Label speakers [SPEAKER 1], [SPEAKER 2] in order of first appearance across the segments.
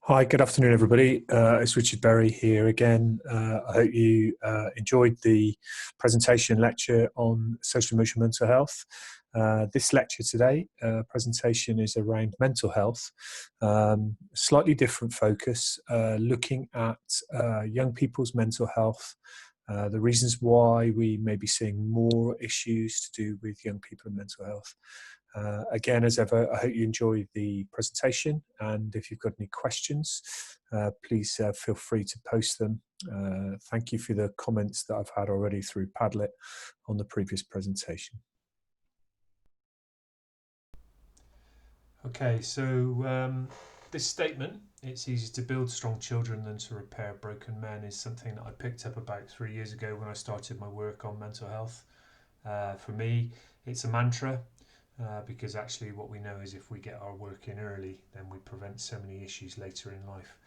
[SPEAKER 1] Hi, good afternoon, everybody. It's Richard Berry here again. I hope you enjoyed the presentation lecture on social emotional mental health. This lecture today, presentation is around mental health, slightly different focus, looking at young people's mental health, the reasons why we may be seeing more issues to do with young people and mental health. Again, as ever, I hope you enjoy the presentation, and if you've got any questions, please feel free to post them. Thank you for the comments that I've had already through Padlet on the previous presentation. Okay, so this statement, "It's easier to build strong children than to repair broken men," is something that I picked up about 3 years ago when I started my work on mental health. For me, it's a mantra. Because actually what we know is if we get our work in early, then we prevent so many issues later in life.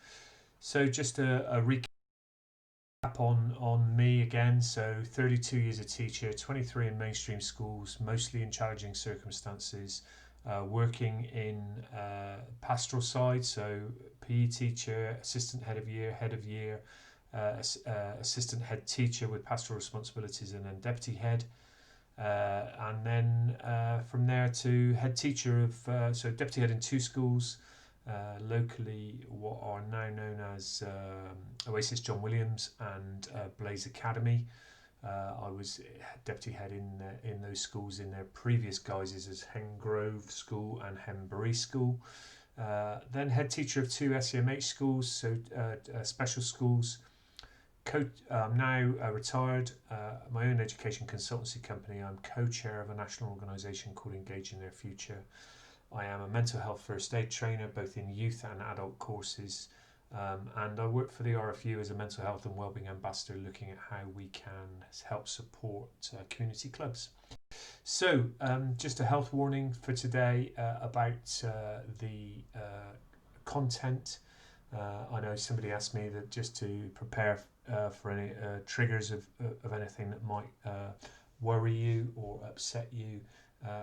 [SPEAKER 1] So just a recap on me again. So 32 years a teacher, 23 in mainstream schools, mostly in challenging circumstances, working in pastoral side, so PE teacher, assistant head of year, assistant head teacher with pastoral responsibilities, and then deputy head. And then from there to head teacher of, so deputy head in 2 schools, locally what are now known as Oasis John Williams and Blaze Academy. I was deputy head in those schools in their previous guises as Hen Grove School and Henbury School. Then head teacher of 2 SEMH schools, so special schools. I'm now retired, my own education consultancy company. I'm co-chair of a national organisation called Engaging Their Future. I am a mental health first aid trainer, both in youth and adult courses. And I work for the RFU as a mental health and wellbeing ambassador, looking at how we can help support community clubs. So just a health warning for today about the content. I know somebody asked me that just to prepare for any triggers of anything that might worry you or upset you.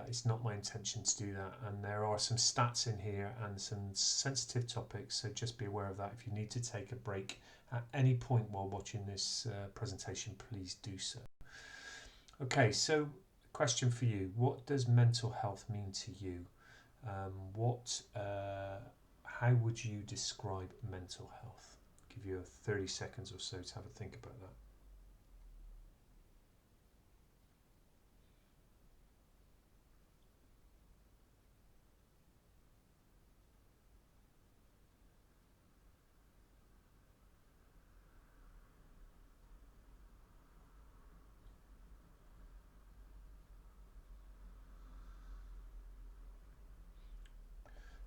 [SPEAKER 1] It's not my intention to do that, and there are some stats in here and some sensitive topics, so just be aware of that. If you need to take a break at any point while watching this presentation, please do so. Okay, so question for you: what does mental health mean to you? How would you describe mental health? I'll give you 30 seconds or so to have a think about that.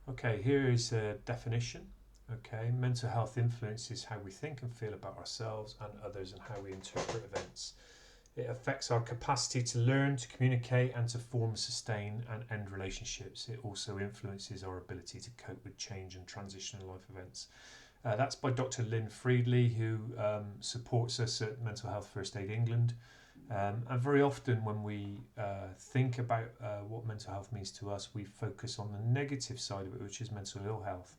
[SPEAKER 1] Okay, here is a definition. Okay, mental health influences how we think and feel about ourselves and others and how we interpret events. It affects our capacity to learn, to communicate, and to form, sustain, and end relationships. It also influences our ability to cope with change and transitional life events. That's by Dr. Lynn Friedley, who supports us at Mental Health First Aid England. And very often when we think about what mental health means to us, we focus on the negative side of it, which is mental ill health.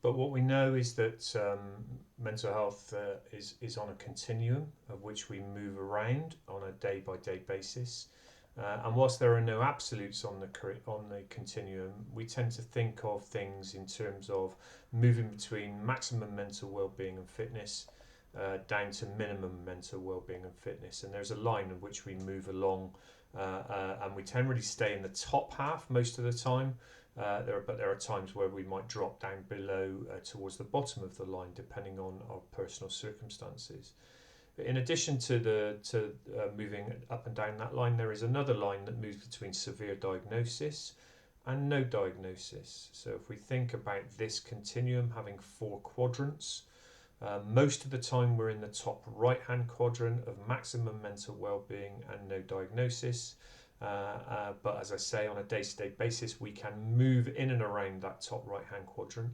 [SPEAKER 1] But what we know is that mental health is on a continuum of which we move around on a day-by-day basis. And whilst there are no absolutes on the continuum, we tend to think of things in terms of moving between maximum mental well-being and fitness down to minimum mental well-being and fitness. And there's a line in which we move along, and we generally stay in the top half most of the time. But there are times where we might drop down below towards the bottom of the line, depending on our personal circumstances. But in addition to moving up and down that line, there is another line that moves between severe diagnosis and no diagnosis. So if we think about this continuum having 4 quadrants, most of the time we're in the top right-hand quadrant of maximum mental well-being and no diagnosis. But as I say, on a day-to-day basis, we can move in and around that top right-hand quadrant.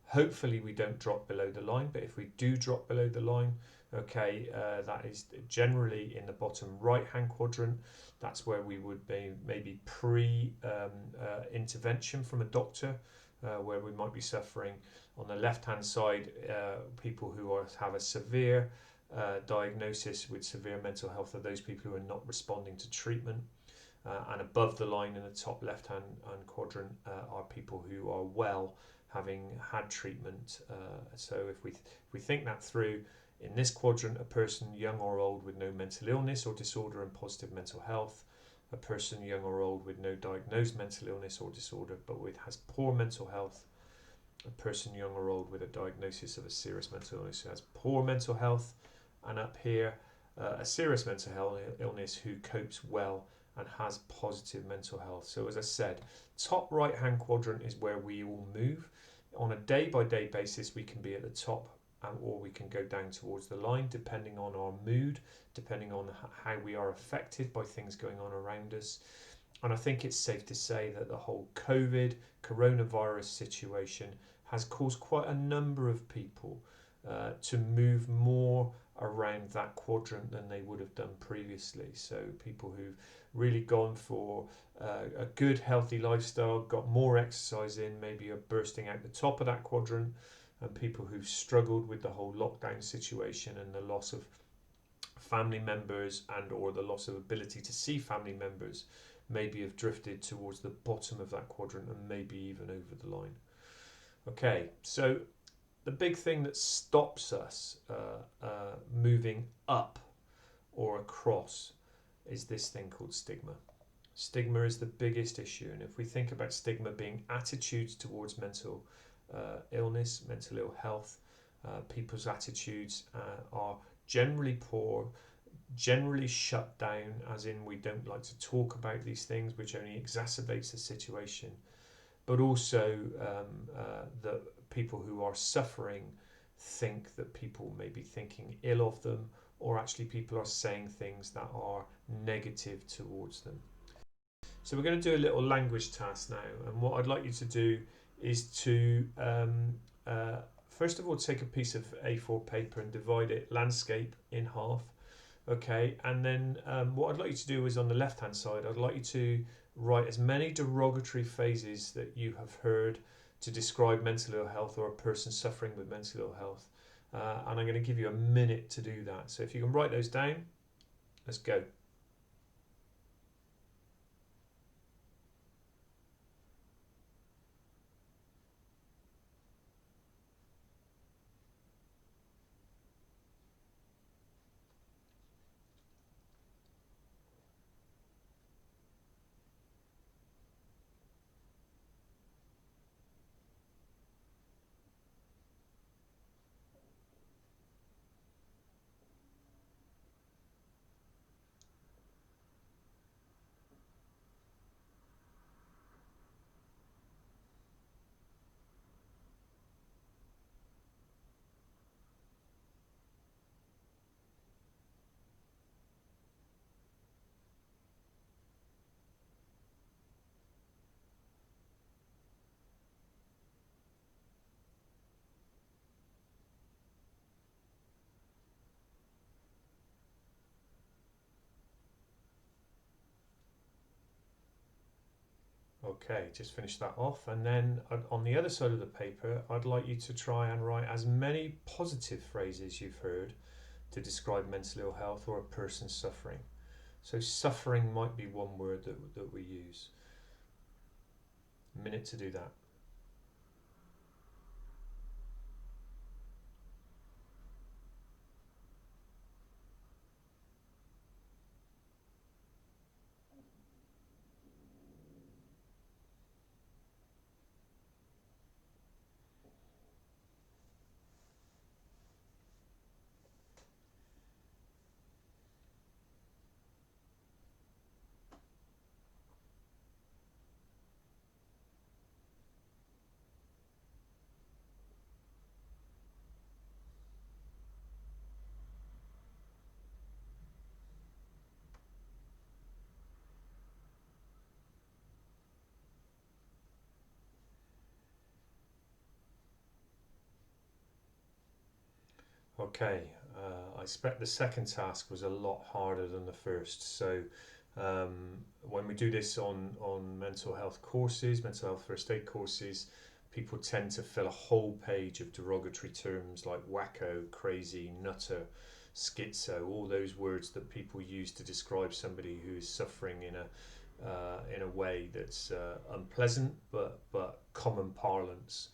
[SPEAKER 1] Hopefully we don't drop below the line, but if we do drop below the line, okay, that is generally in the bottom right-hand quadrant. That's where we would be maybe pre-intervention from a doctor, where we might be suffering. On the left-hand side, people who have a severe diagnosis with severe mental health are those people who are not responding to treatment. And above the line in the top left-hand quadrant are people who are well, having had treatment. So if we think that through, in this quadrant, a person young or old with no mental illness or disorder and positive mental health, a person young or old with no diagnosed mental illness or disorder but has poor mental health, a person young or old with a diagnosis of a serious mental illness who has poor mental health, and up here, a serious mental health illness who copes well and has positive mental health. So as I said, top right hand quadrant is where we all move. On a day-by-day basis, we can be at the top or we can go down towards the line depending on our mood, depending on how we are affected by things going on around us. And I think it's safe to say that the whole coronavirus situation has caused quite a number of people to move more around that quadrant than they would have done previously. So people who've really gone for a good healthy lifestyle, got more exercise in, maybe are bursting out the top of that quadrant, and people who've struggled with the whole lockdown situation and the loss of family members and or the loss of ability to see family members maybe have drifted towards the bottom of that quadrant and maybe even over the line. Okay, so the big thing that stops us moving up or across is this thing called stigma. Stigma is the biggest issue, and if we think about stigma being attitudes towards mental illness, mental ill health, people's attitudes are generally poor, generally shut down, as in we don't like to talk about these things, which only exacerbates the situation, but also that people who are suffering think that people may be thinking ill of them, or actually people are saying things that are negative towards them. So we're going to do a little language task now, and what I'd like you to do is to first of all take a piece of A4 paper and divide it landscape in half. Okay, and then what I'd like you to do is on the left hand side, I'd like you to write as many derogatory phrases that you have heard to describe mental ill health or a person suffering with mental ill health, and I'm going to give you a minute to do that. So if you can write those down, let's go. Okay, just finish that off, and then on the other side of the paper, I'd like you to try and write as many positive phrases you've heard to describe mental ill health or a person suffering. So suffering might be one word that we use. A minute to do that. Okay, I expect the second task was a lot harder than the first. So when we do this on mental health courses, mental health first aid courses, people tend to fill a whole page of derogatory terms like wacko, crazy, nutter, schizo, all those words that people use to describe somebody who is suffering in a way that's unpleasant, but common parlance.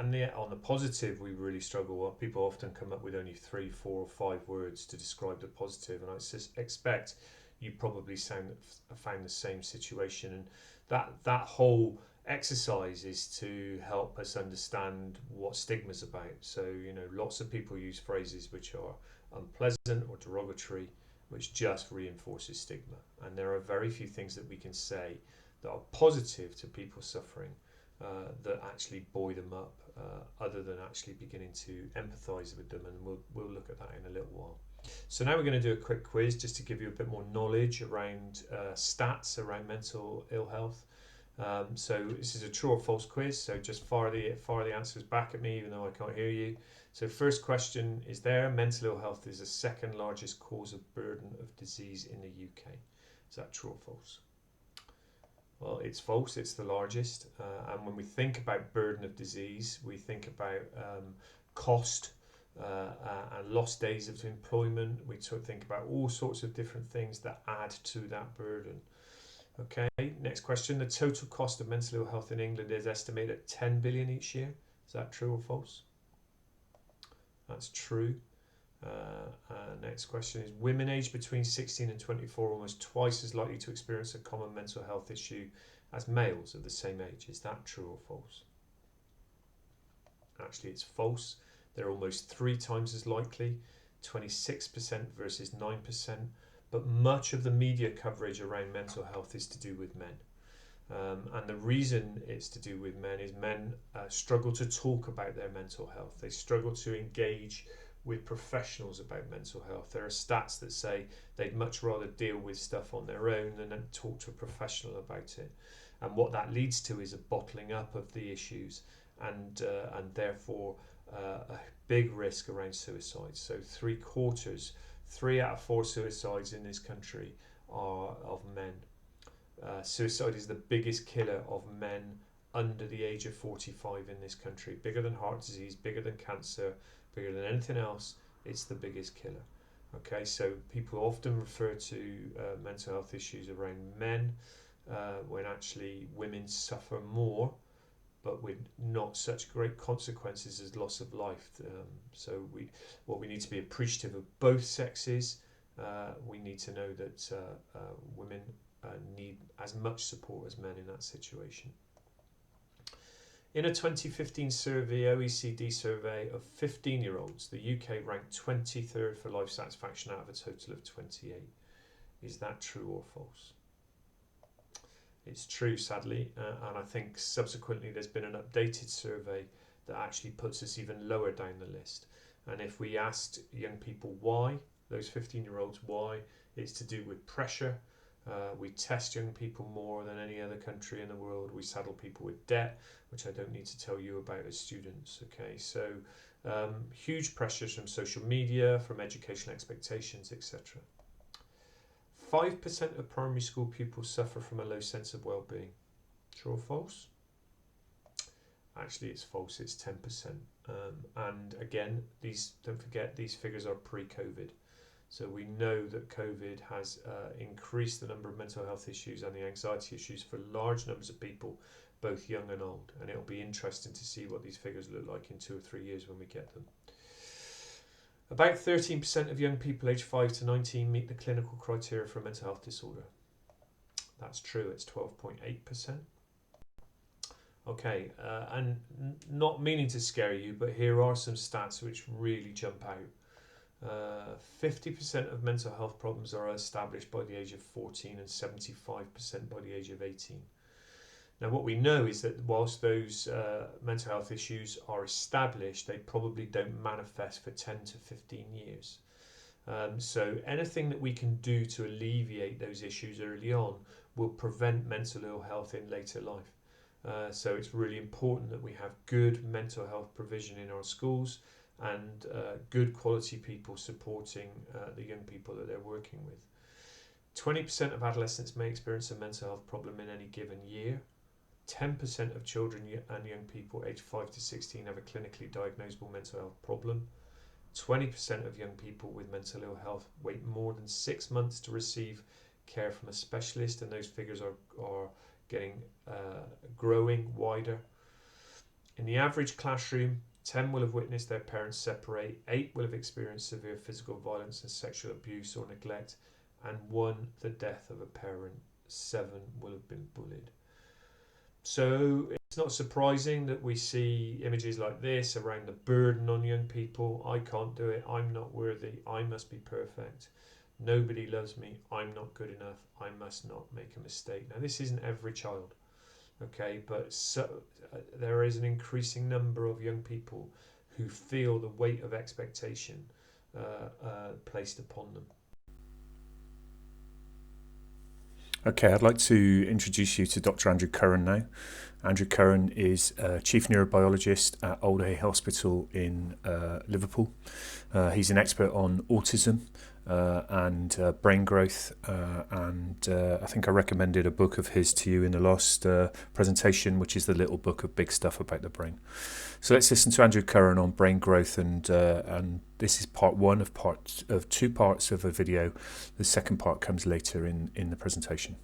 [SPEAKER 1] And yet, on the positive, we really struggle. People often come up with only 3, 4, or 5 words to describe the positive, and I expect you probably found the same situation. And that whole exercise is to help us understand what stigma's about. So, lots of people use phrases which are unpleasant or derogatory, which just reinforces stigma. And there are very few things that we can say that are positive to people suffering that actually buoy them up, other than actually beginning to empathise with them. And we'll look at that in a little while. So now we're going to do a quick quiz just to give you a bit more knowledge around stats around mental ill health. So this is a true or false quiz, so just fire the answers back at me even though I can't hear you. So first question is there. Mental ill health is the second largest cause of burden of disease in the UK. Is that true or false? Well, it's false. It's the largest. And when we think about burden of disease, we think about cost and lost days of employment. We think about all sorts of different things that add to that burden. Okay, next question. The total cost of mental ill health in England is estimated at 10 billion each year. Is that true or false? That's true. Next question is, women aged between 16 and 24 are almost twice as likely to experience a common mental health issue as males of the same age. Is that true or false? Actually, it's false. They're almost 3 times as likely, 26% versus 9%. But much of the media coverage around mental health is to do with men. And the reason it's to do with men is men struggle to talk about their mental health. They struggle to engage with professionals about mental health. There are stats that say they'd much rather deal with stuff on their own than talk to a professional about it. And what that leads to is a bottling up of the issues and therefore a big risk around suicide. So 3 out of 4 suicides in this country are of men. Suicide is the biggest killer of men under the age of 45 in this country. Bigger than heart disease, bigger than cancer, bigger than anything else. It's the biggest killer. Okay, so people often refer to mental health issues around men when actually women suffer more, but with not such great consequences as loss of life. So we need to be appreciative of both sexes. We need to know that women need as much support as men in that situation. In a 2015 survey, OECD survey of 15-year-olds, the UK ranked 23rd for life satisfaction out of a total of 28. Is that true or false? It's true, sadly, and I think subsequently there's been an updated survey that actually puts us even lower down the list. And if we asked young people why, those 15-year-olds why, it's to do with pressure. We test young people more than any other country in the world. We saddle people with debt, which I don't need to tell you about as students. Okay, so huge pressures from social media, from educational expectations, etc. 5% of primary school pupils suffer from a low sense of well-being. True or false? Actually, it's false. It's 10%. And again, don't forget, these figures are pre-COVID. So we know that COVID has increased the number of mental health issues and the anxiety issues for large numbers of people, both young and old. And it'll be interesting to see what these figures look like in 2 or 3 years when we get them. About 13% of young people aged 5 to 19 meet the clinical criteria for a mental health disorder. That's true, it's 12.8%. Okay, and not meaning to scare you, but here are some stats which really jump out. 50% of mental health problems are established by the age of 14 and 75% by the age of 18. Now, what we know is that whilst those mental health issues are established, they probably don't manifest for 10 to 15 years. So anything that we can do to alleviate those issues early on will prevent mental ill health in later life. So it's really important that we have good mental health provision in our schools and good quality people supporting the young people that they're working with. 20% of adolescents may experience a mental health problem in any given year. 10% of children and young people aged 5 to 16 have a clinically diagnosable mental health problem. 20% of young people with mental ill health wait more than 6 months to receive care from a specialist, and those figures are getting growing wider. In the average classroom, 10 will have witnessed their parents separate, 8 will have experienced severe physical violence and sexual abuse or neglect, and 1 the death of a parent. 7 will have been bullied. So it's not surprising that we see images like this around the burden on young people. I can't do it, I'm not worthy, I must be perfect, nobody loves me, I'm not good enough, I must not make a mistake. Now this isn't every child, okay, but there is an increasing number of young people who feel the weight of expectation placed upon them.
[SPEAKER 2] Okay, I'd like to introduce you to Dr. Andrew Curran now. Andrew Curran is Chief Neurobiologist at Old Hay Hospital in Liverpool. He's an expert on autism and brain growth, and I think I recommended a book of his to you in the last presentation, which is the little book of big stuff about the brain. So let's listen to Andrew Curran on brain growth, and this is part one of 2 parts of a video. The second part comes later in the presentation.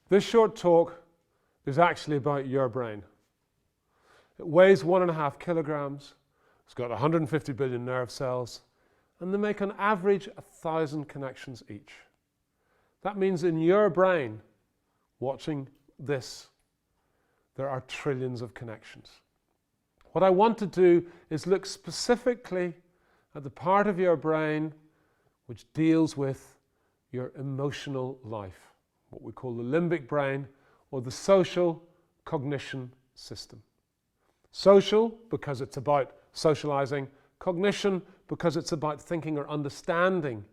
[SPEAKER 3] This short talk is actually about your brain. It weighs 1.5 kilograms, it's got 150 billion nerve cells, and they make on average 1,000 connections each. That means in your brain, watching this, there are trillions of connections. What I want to do is look specifically at the part of your brain which deals with your emotional life, what we call the limbic brain, or the social cognition system. Social, because it's about socializing. Cognition, because it's about thinking or understanding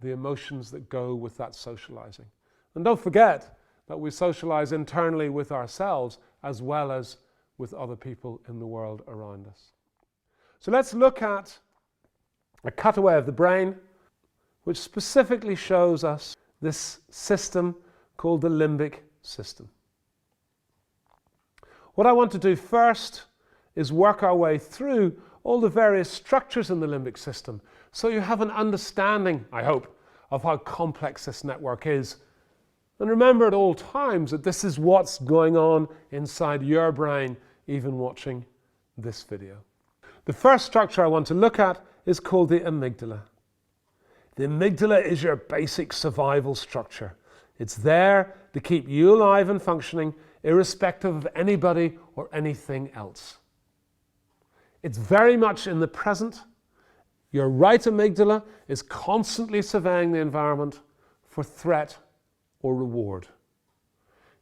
[SPEAKER 3] the emotions that go with that socializing. And don't forget that we socialize internally with ourselves as well as with other people in the world around us. So let's look at a cutaway of the brain which specifically shows us this system called the limbic system. What I want to do first is work our way through all the various structures in the limbic system so you have an understanding, I hope, of how complex this network is. And remember at all times that this is what's going on inside your brain, even watching this video. The first structure I want to look at is called the amygdala. The amygdala is your basic survival structure. It's there to keep you alive and functioning, irrespective of anybody or anything else. It's very much in the present. Your right amygdala is constantly surveying the environment for threat or reward.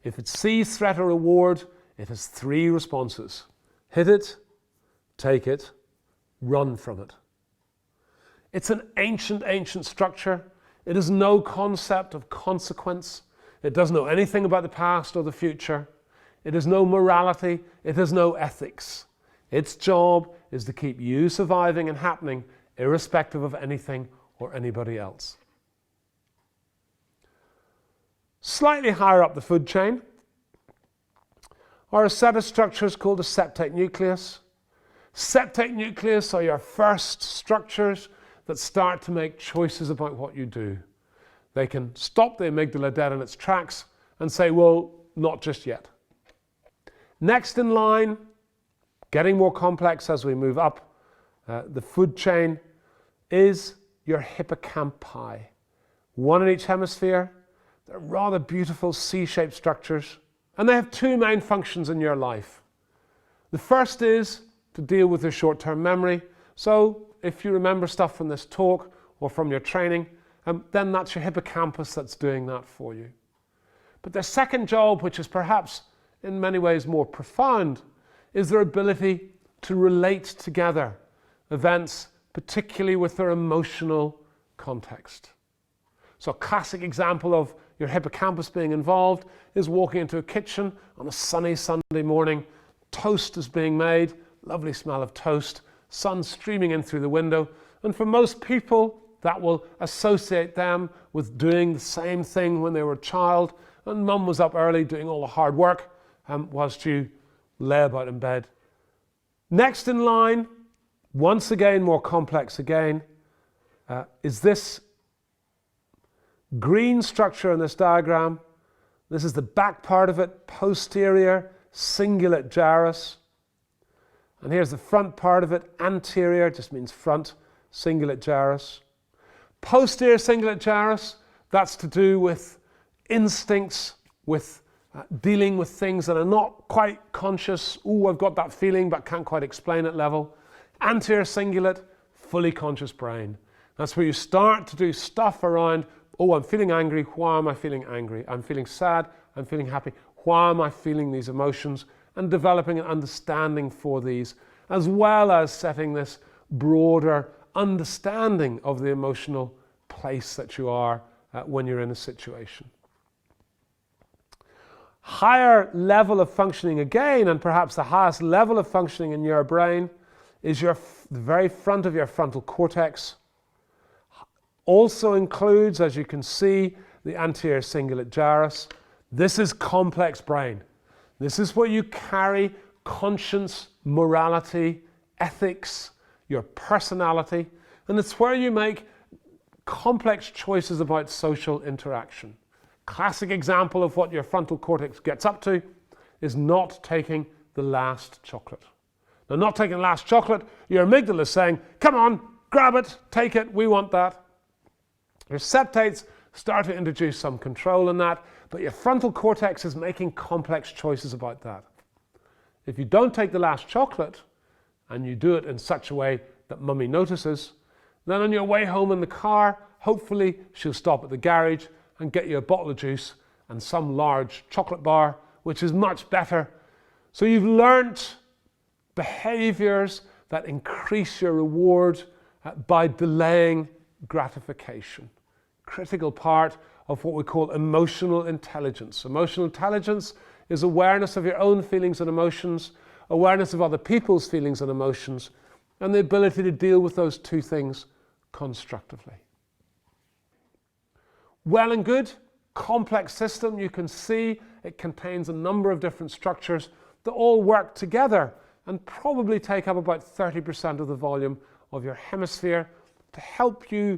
[SPEAKER 3] If it sees threat or reward, it has 3 responses: hit it, take it, run from it. It's an ancient structure. It has no concept of consequence. It doesn't know anything about the past or the future. It has no morality. It has no ethics. Its job is to keep you surviving and happening, irrespective of anything or anybody else. Slightly higher up the food chain are a set of structures called a septate nucleus. Septate nucleus are your first structures that start to make choices about what you do. They can stop the amygdala dead in its tracks and say, well, not just yet. Next in line, getting more complex as we move up the food chain, is your hippocampi. 1 in each hemisphere. They're rather beautiful C-shaped structures, and they have 2 main functions in your life. The first is to deal with your short-term memory. So if you remember stuff from this talk or from your training, then that's your hippocampus that's doing that for you. But their second job, which is perhaps in many ways more profound, is their ability to relate together events, particularly with their emotional context. So a classic example of your hippocampus being involved is walking into a kitchen on a sunny Sunday morning. Toast is being made, lovely smell of toast, sun streaming in through the window, and for most people that will associate them with doing the same thing when they were a child, and mum was up early doing all the hard work whilst you lay about in bed. Next in line, once again more complex again, is this green structure in this diagram. This is the back part of it, posterior cingulate gyrus. And here's the front part of it, anterior, just means front, cingulate gyrus. Posterior cingulate gyrus, that's to do with instincts, with dealing with things that are not quite conscious. Oh, I've got that feeling but can't quite explain it level. Anterior cingulate, fully conscious brain. That's where you start to do stuff around, oh, I'm feeling angry. Why am I feeling angry? I'm feeling sad. I'm feeling happy. Why am I feeling these emotions? And developing an understanding for these, as well as setting this broader understanding of the emotional place that you are when you're in a situation. Higher level of functioning again, and perhaps the highest level of functioning in your brain, is the very front of your frontal cortex. Also includes, as you can see, the anterior cingulate gyrus. This is complex brain. This is where you carry conscience, morality, ethics, your personality, and it's where you make complex choices about social interaction. Classic example of what your frontal cortex gets up to is not taking the last chocolate. Now, not taking the last chocolate, your amygdala is saying, come on, grab it, take it, we want that. Your septates start to introduce some control in that, but your frontal cortex is making complex choices about that. If you don't take the last chocolate, and you do it in such a way that mummy notices, then on your way home in the car, hopefully she'll stop at the garage and get you a bottle of juice and some large chocolate bar, which is much better. So you've learnt behaviors that increase your reward by delaying gratification. Critical part of what we call emotional intelligence. Emotional intelligence is awareness of your own feelings and emotions, awareness of other people's feelings and emotions, and the ability to deal with those two things constructively. Well and good, complex system. You can see it contains a number of different structures that all work together and probably take up about 30% of the volume of your hemisphere to help you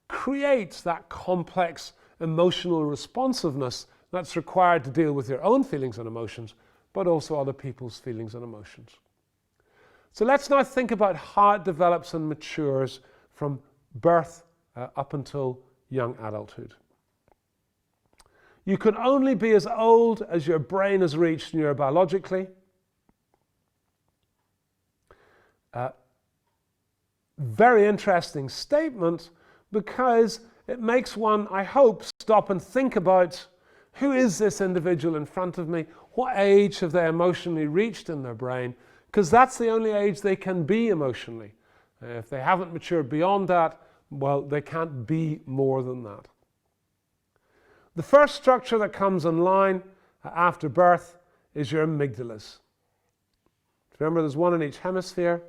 [SPEAKER 3] create that complex emotional responsiveness that's required to deal with your own feelings and emotions, but also other people's feelings and emotions. So let's now think about how it develops and matures from birth up until young adulthood. You can only be as old as your brain has reached neurobiologically. Very interesting statement, because it makes one, I hope, stop and think about who is this individual in front of me? What age have they emotionally reached in their brain? Because that's the only age they can be emotionally. If they haven't matured beyond that, well, they can't be more than that. The first structure that comes online after birth is your amygdalas. Remember, there's one in each hemisphere.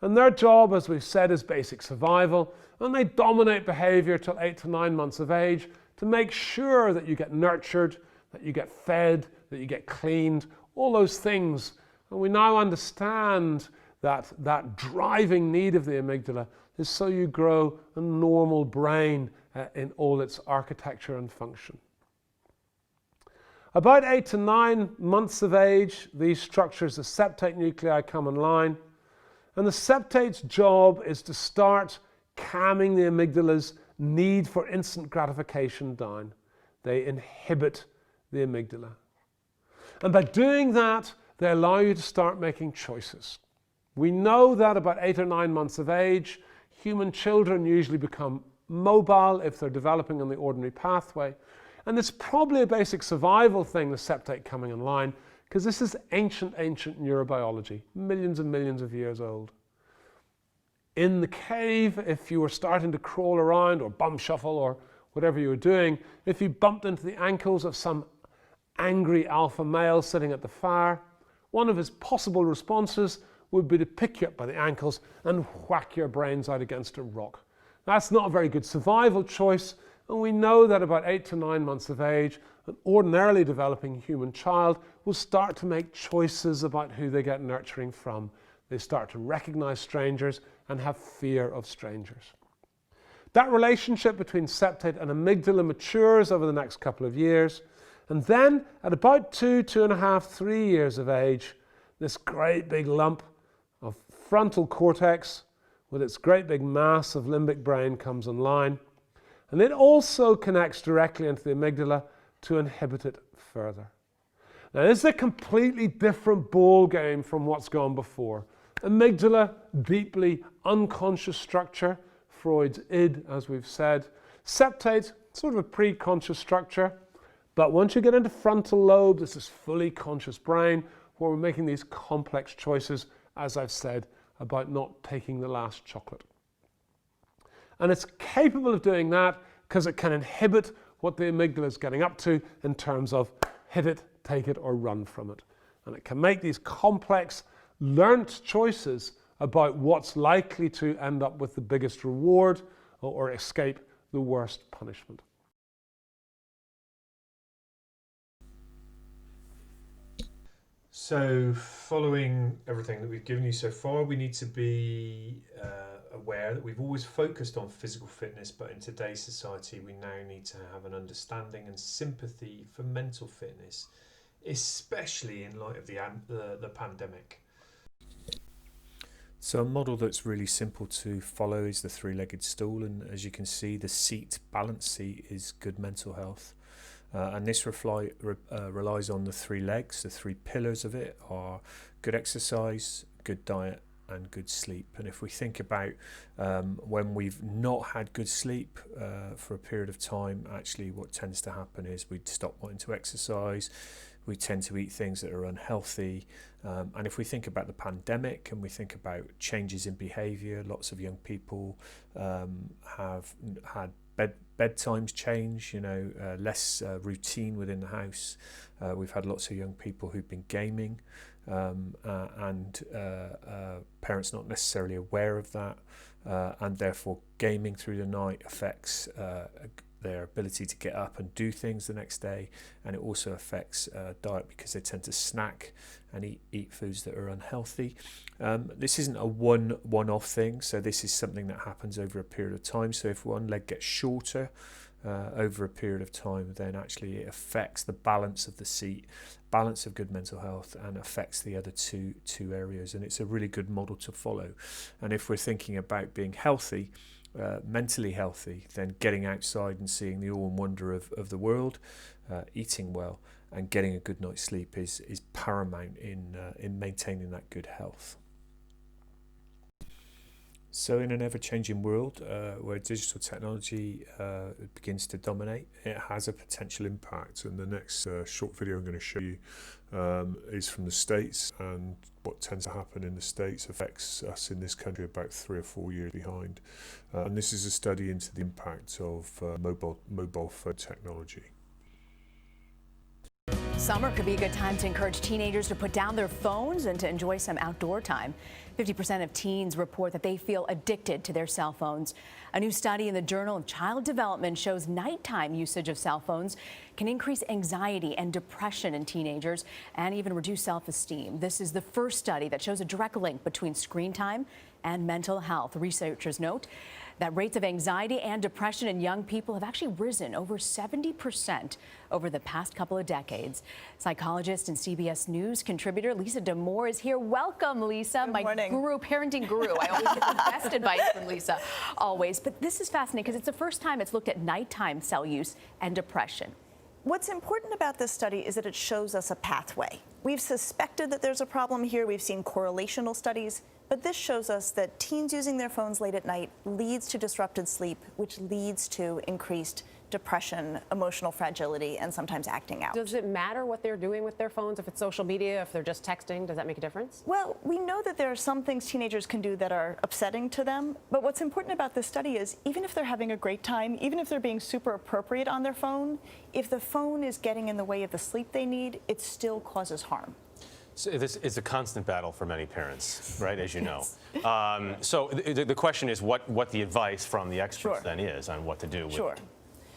[SPEAKER 3] And their job, as we've said, is basic survival. And they dominate behavior till 8 to 9 months of age to make sure that you get nurtured, that you get fed, that you get cleaned, all those things. And we now understand that that driving need of the amygdala is so you grow a normal brain in all its architecture and function. About 8 to 9 months of age, these structures, the septate nuclei, come online. And the septate's job is to start calming the amygdala's need for instant gratification down. They inhibit the amygdala. And by doing that, they allow you to start making choices. We know that about 8 or 9 months of age, human children usually become mobile if they're developing on the ordinary pathway. And it's probably a basic survival thing, the septate coming online, because this is ancient neurobiology, millions and millions of years old. In the cave, if you were starting to crawl around or bum shuffle or whatever you were doing, if you bumped into the ankles of some angry alpha male sitting at the fire, one of his possible responses would be to pick you up by the ankles and whack your brains out against a rock. That's not a very good survival choice, and we know that about 8 to 9 months of age, an ordinarily developing human child will start to make choices about who they get nurturing from. They start to recognize strangers and have fear of strangers. That relationship between septate and amygdala matures over the next couple of years, and then at about 2, 2.5, 3 years of age, this great big lump of frontal cortex with its great big mass of limbic brain comes online, and it also connects directly into the amygdala to inhibit it further. Now, this is a completely different ball game from what's gone before. Amygdala, deeply unconscious structure, Freud's id, as we've said. Septate, sort of a pre-conscious structure, but once you get into frontal lobe, this is fully conscious brain where we're making these complex choices, as I've said, about not taking the last chocolate. And it's capable of doing that because it can inhibit what the amygdala is getting up to in terms of hit it, take it, or run from it. And it can make these complex, learnt choices about what's likely to end up with the biggest reward or escape the worst punishment.
[SPEAKER 1] So, following everything that we've given you so far, we need to be aware that we've always focused on physical fitness, but in today's society, we now need to have an understanding and sympathy for mental fitness, especially in light of the pandemic.
[SPEAKER 2] So a model that's really simple to follow is the three-legged stool, and as you can see, the seat, balance seat, is good mental health. And this relies on the three legs. The three pillars of it are good exercise, good diet, and good sleep. And if we think about when we've not had good sleep for a period of time, actually what tends to happen is we'd stop wanting to exercise. We tend to eat things that are unhealthy. And if we think about the pandemic and we think about changes in behaviour, lots of young people have had bedtimes change, less routine within the house. We've had lots of young people who've been gaming and parents not necessarily aware of that, and therefore gaming through the night affects their ability to get up and do things the next day, and it also affects diet because they tend to snack and eat foods that are unhealthy. This isn't a one-off thing, so this is something that happens over a period of time. So if one leg gets shorter over a period of time, then actually it affects the balance of the seat, balance of good mental health, and affects the other two areas. And it's a really good model to follow. And if we're thinking about being healthy, mentally healthy, then getting outside and seeing the awe and wonder of the world, eating well, and getting a good night's sleep is paramount in maintaining that good health. So in an ever-changing world where digital technology begins to dominate, it has a potential impact. And the next short video I'm going to show you is from the States, and what tends to happen in the States affects us in this country about 3 or 4 years behind. And this is a study into the impact of mobile phone technology.
[SPEAKER 4] Summer could be a good time to encourage teenagers to put down their phones and to enjoy some outdoor time. 50% of teens report that they feel addicted to their cell phones. A new study in the Journal of Child Development shows nighttime usage of cell phones can increase anxiety and depression in teenagers and even reduce self-esteem. This is the first study that shows a direct link between screen time and mental health. Researchers note that rates of anxiety and depression in young people have actually risen over 70% over the past couple of decades. Psychologist and CBS News contributor Lisa D'Amour is here. Welcome, Lisa.
[SPEAKER 5] Good morning.
[SPEAKER 4] My guru, parenting guru. I always get the best advice from Lisa, always. But this is fascinating because it's the first time it's looked at nighttime cell use and depression.
[SPEAKER 5] What's important about this study is that it shows us a pathway. We've suspected that there's a problem here. We've seen correlational studies, but this shows us that teens using their phones late at night leads to disrupted sleep, which leads to increased depression, emotional fragility, and sometimes acting out.
[SPEAKER 6] Does it matter what they're doing with their phones? If it's social media, if they're just texting, does that make a difference?
[SPEAKER 5] Well, we know that there are some things teenagers can do that are upsetting to them, but what's important about this study is even if they're having a great time, even if they're being super appropriate on their phone, if the phone is getting in the way of the sleep they need, it still causes harm.
[SPEAKER 7] So this is a constant battle for many parents, right, as you know. So the question is what the advice from the experts then is on what to do with
[SPEAKER 5] Sure.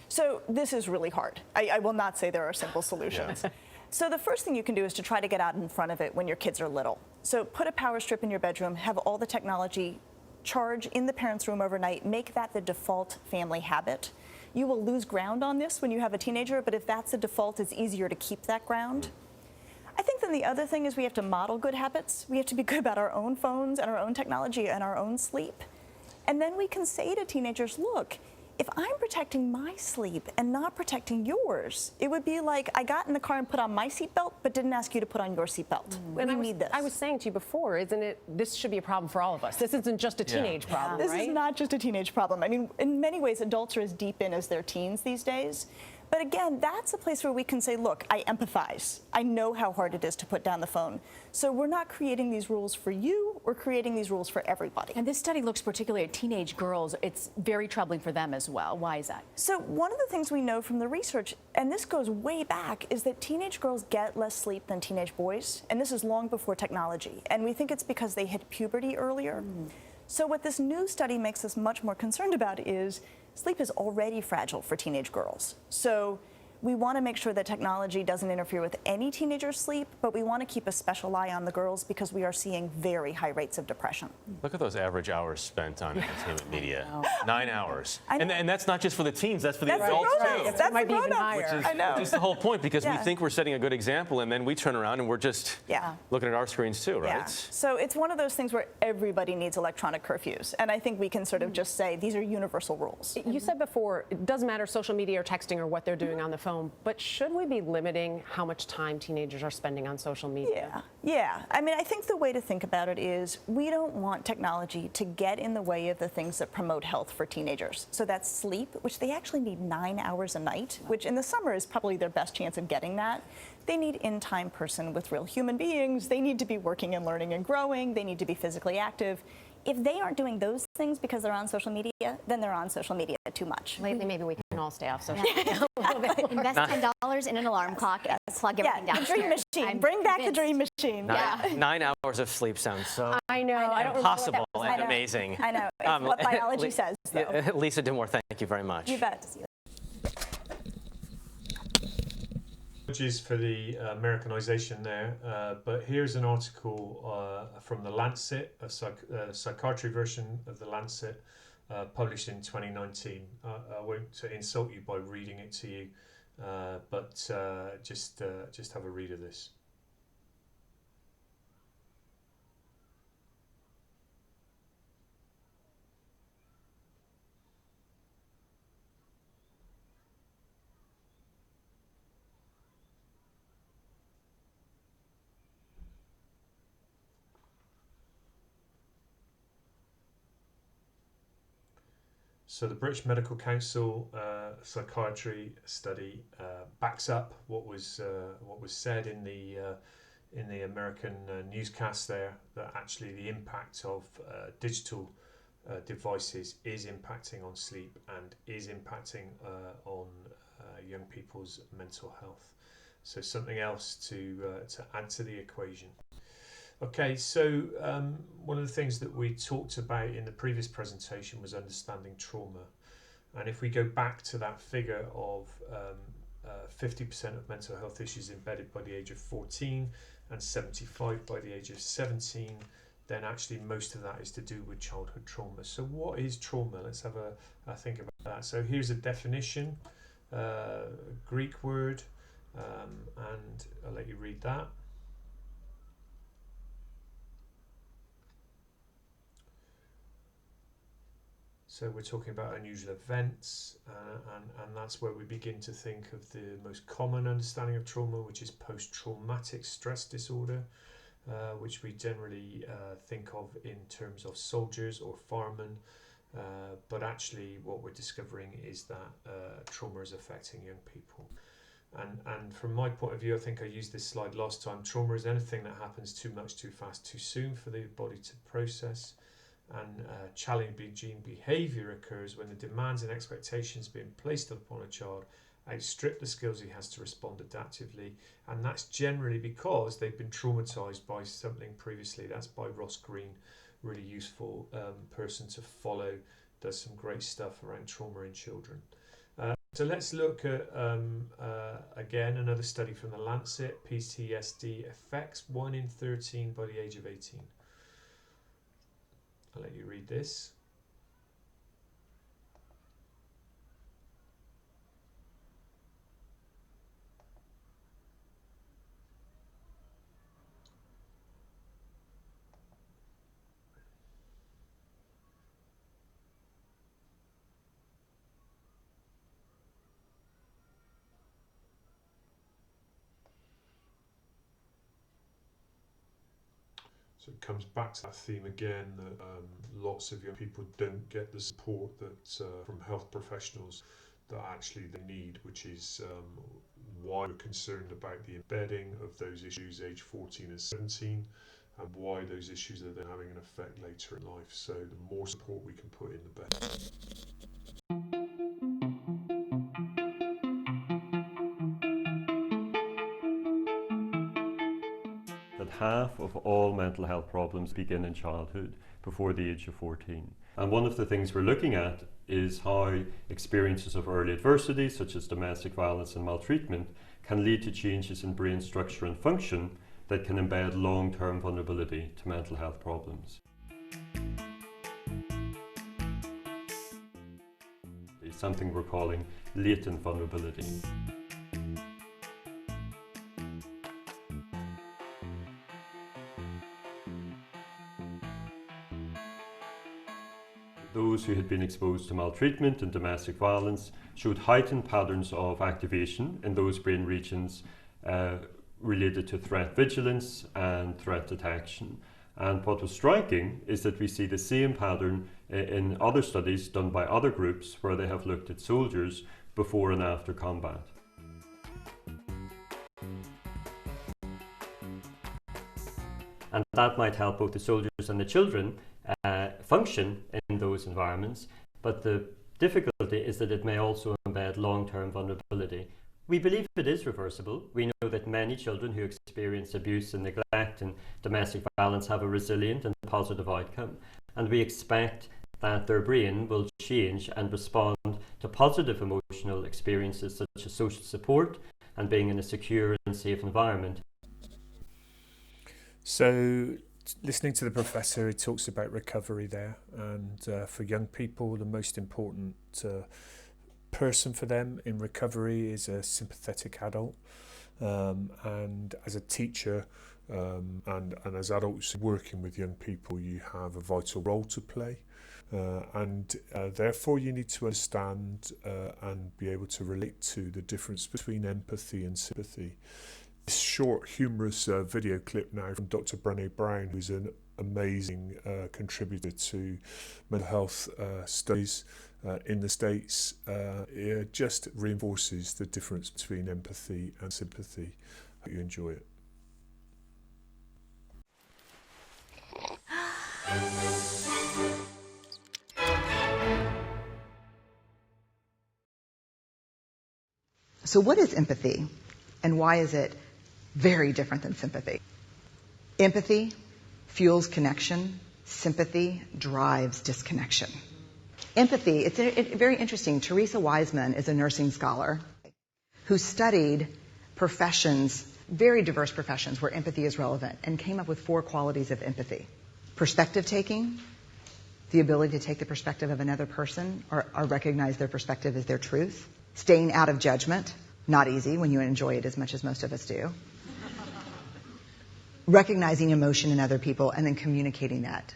[SPEAKER 5] So this is really hard. I will not say there are simple solutions.
[SPEAKER 7] Yeah.
[SPEAKER 5] So the first thing you can do is to try to get out in front of it when your kids are little. So put a power strip in your bedroom, have all the technology charge in the parents' room overnight, make that the default family habit. You will lose ground on this when you have a teenager, but if that's the default, it's easier to keep that ground. I think then the other thing is we have to model good habits. We have to be good about our own phones and our own technology and our own sleep. And then we can say to teenagers, look, if I'm protecting my sleep and not protecting yours, it would be like I got in the car and put on my seatbelt, but didn't ask you to put on your seatbelt. We need this.
[SPEAKER 6] I was saying to you before, isn't it, this should be a problem for all of us. This isn't just a teenage problem,
[SPEAKER 5] This
[SPEAKER 6] right?
[SPEAKER 5] is not just a teenage problem. I mean, in many ways, adults are as deep in as their teens these days. But again, that's a place where we can say, look, I empathize. I know how hard it is to put down the phone. So we're not creating these rules for you, we're creating these rules for everybody.
[SPEAKER 4] And this study looks particularly at teenage girls. It's very troubling for them as well. Why is that?
[SPEAKER 5] So one of the things we know from the research, and this goes way back, is that teenage girls get less sleep than teenage boys. And this is long before technology. And we think it's because they hit puberty earlier. So what this new study makes us much more concerned about is sleep is already fragile for teenage girls. So we want to make sure that technology doesn't interfere with any teenager's sleep, but we want to keep a special eye on the girls because we are seeing very high rates of depression.
[SPEAKER 7] Look at those average hours spent on entertainment media. 9 hours.
[SPEAKER 5] I know.
[SPEAKER 7] And that's not just for the teens, that's for the
[SPEAKER 5] That's the
[SPEAKER 7] adults
[SPEAKER 5] grown-ups.
[SPEAKER 7] too.
[SPEAKER 5] That's
[SPEAKER 6] might
[SPEAKER 5] the
[SPEAKER 6] be even
[SPEAKER 5] grown-ups.
[SPEAKER 6] higher.
[SPEAKER 5] I know.
[SPEAKER 7] Which is the whole point, because we
[SPEAKER 5] Yeah.
[SPEAKER 7] think we're setting a good example, and then we turn around and we're just
[SPEAKER 5] Yeah.
[SPEAKER 7] looking at our screens too, right?
[SPEAKER 5] Yeah. So it's one of those things where everybody needs electronic curfews. And I think we can sort of just say these are universal rules.
[SPEAKER 6] You said before, it doesn't matter social media or texting or what they're doing on the phone, but should we be limiting how much time teenagers are spending on social media?
[SPEAKER 5] Yeah. I mean, I think the way to think about it is we don't want technology to get in the way of the things that promote health for teenagers. So that's sleep, which they actually need 9 hours a night, which in the summer is probably their best chance of getting that. They need in-time person with real human beings. They need to be working and learning and growing. They need to be physically active. If they aren't doing those things because they're on social media, then they're on social media too much.
[SPEAKER 6] Lately, maybe we can all stay off social media.
[SPEAKER 8] Invest $10 in an alarm clock and plug everything
[SPEAKER 5] Yeah,
[SPEAKER 8] down.
[SPEAKER 5] the dream machine. Bring back the dream machine.
[SPEAKER 7] Nine hours of sleep sounds so
[SPEAKER 6] I know. I don't
[SPEAKER 7] impossible
[SPEAKER 5] I
[SPEAKER 7] and
[SPEAKER 5] know.
[SPEAKER 7] amazing.
[SPEAKER 5] I know. It's what biology says, though.
[SPEAKER 7] Lisa Dimore, thank you very much.
[SPEAKER 5] You bet.
[SPEAKER 1] Apologies for the Americanization there, but here's an article from the Lancet, a psychiatry version of the Lancet, published in 2019. I won't insult you by reading it to you, but just have a read of this. So the British Medical Council psychiatry study backs up what was said in the American newscast there, that actually the impact of digital devices is impacting on sleep and is impacting on young people's mental health. So something else to add to the equation. Okay, so one of the things that we talked about in the previous presentation was understanding trauma. And if we go back to that figure of 50% of mental health issues embedded by the age of 14 and 75 by the age of 17, then actually most of that is to do with childhood trauma. So what is trauma? Let's have a think about that. So here's a definition, Greek word, and I'll let you read that. So we're talking about unusual events, and that's where we begin to think of the most common understanding of trauma, which is post-traumatic stress disorder, which we generally think of in terms of soldiers or firemen, but actually what we're discovering is that trauma is affecting young people. And from my point of view, I think I used this slide last time, trauma is anything that happens too much, too fast, too soon for the body to process. And challenging behaviour occurs when the demands and expectations being placed upon a child outstrip the skills he has to respond adaptively, and that's generally because they've been traumatized by something previously. That's by Ross Green, really useful person to follow, does some great stuff around trauma in children. So let's look at, again, another study from the Lancet, PTSD effects, 1 in 13 by the age of 18. I'll let you read this. So it comes back to that theme again that lots of young people don't get the support that from health professionals that actually they need, which is why we're concerned about the embedding of those issues age 14 and 17, and why those issues are then having an effect later in life. So the more support we can put in, the better.
[SPEAKER 9] That half of all mental health problems begin in childhood, before the age of 14. And one of the things we're looking at is how experiences of early adversity, such as domestic violence and maltreatment, can lead to changes in brain structure and function that can embed long-term vulnerability to mental health problems. It's something we're calling latent vulnerability. Those who had been exposed to maltreatment and domestic violence showed heightened patterns of activation in those brain regions related to threat vigilance and threat detection. And what was striking is that we see the same pattern in other studies done by other groups where they have looked at soldiers before and after combat. And that might help both the soldiers and the children function in those environments, but the difficulty is that it may also embed long-term vulnerability. We believe it is reversible. We know that many children who experience abuse and neglect and domestic violence have a resilient and positive outcome, and we expect that their brain will change and respond to positive emotional experiences such as social support and being in a secure and safe environment.
[SPEAKER 2] So, listening to the professor, he talks about recovery there, and for young people, the most important person for them in recovery is a sympathetic adult. And as a teacher and as adults working with young people, you have a vital role to play. And therefore you need to understand and be able to relate to the difference between empathy and sympathy. This short humorous video clip now from Dr. Brené Brown, who's an amazing contributor to mental health studies in the States, it just reinforces the difference between empathy and sympathy. Hope you enjoy it.
[SPEAKER 10] So what is empathy, and why is it very different than sympathy? Empathy fuels connection. Sympathy drives disconnection. Empathy, it's very interesting. Teresa Wiseman is a nursing scholar who studied professions, very diverse professions where empathy is relevant, and came up with 4 qualities of empathy. Perspective taking, the ability to take the perspective of another person or recognize their perspective as their truth. Staying out of judgment, not easy when you enjoy it as much as most of us do. Recognizing emotion in other people and then communicating that.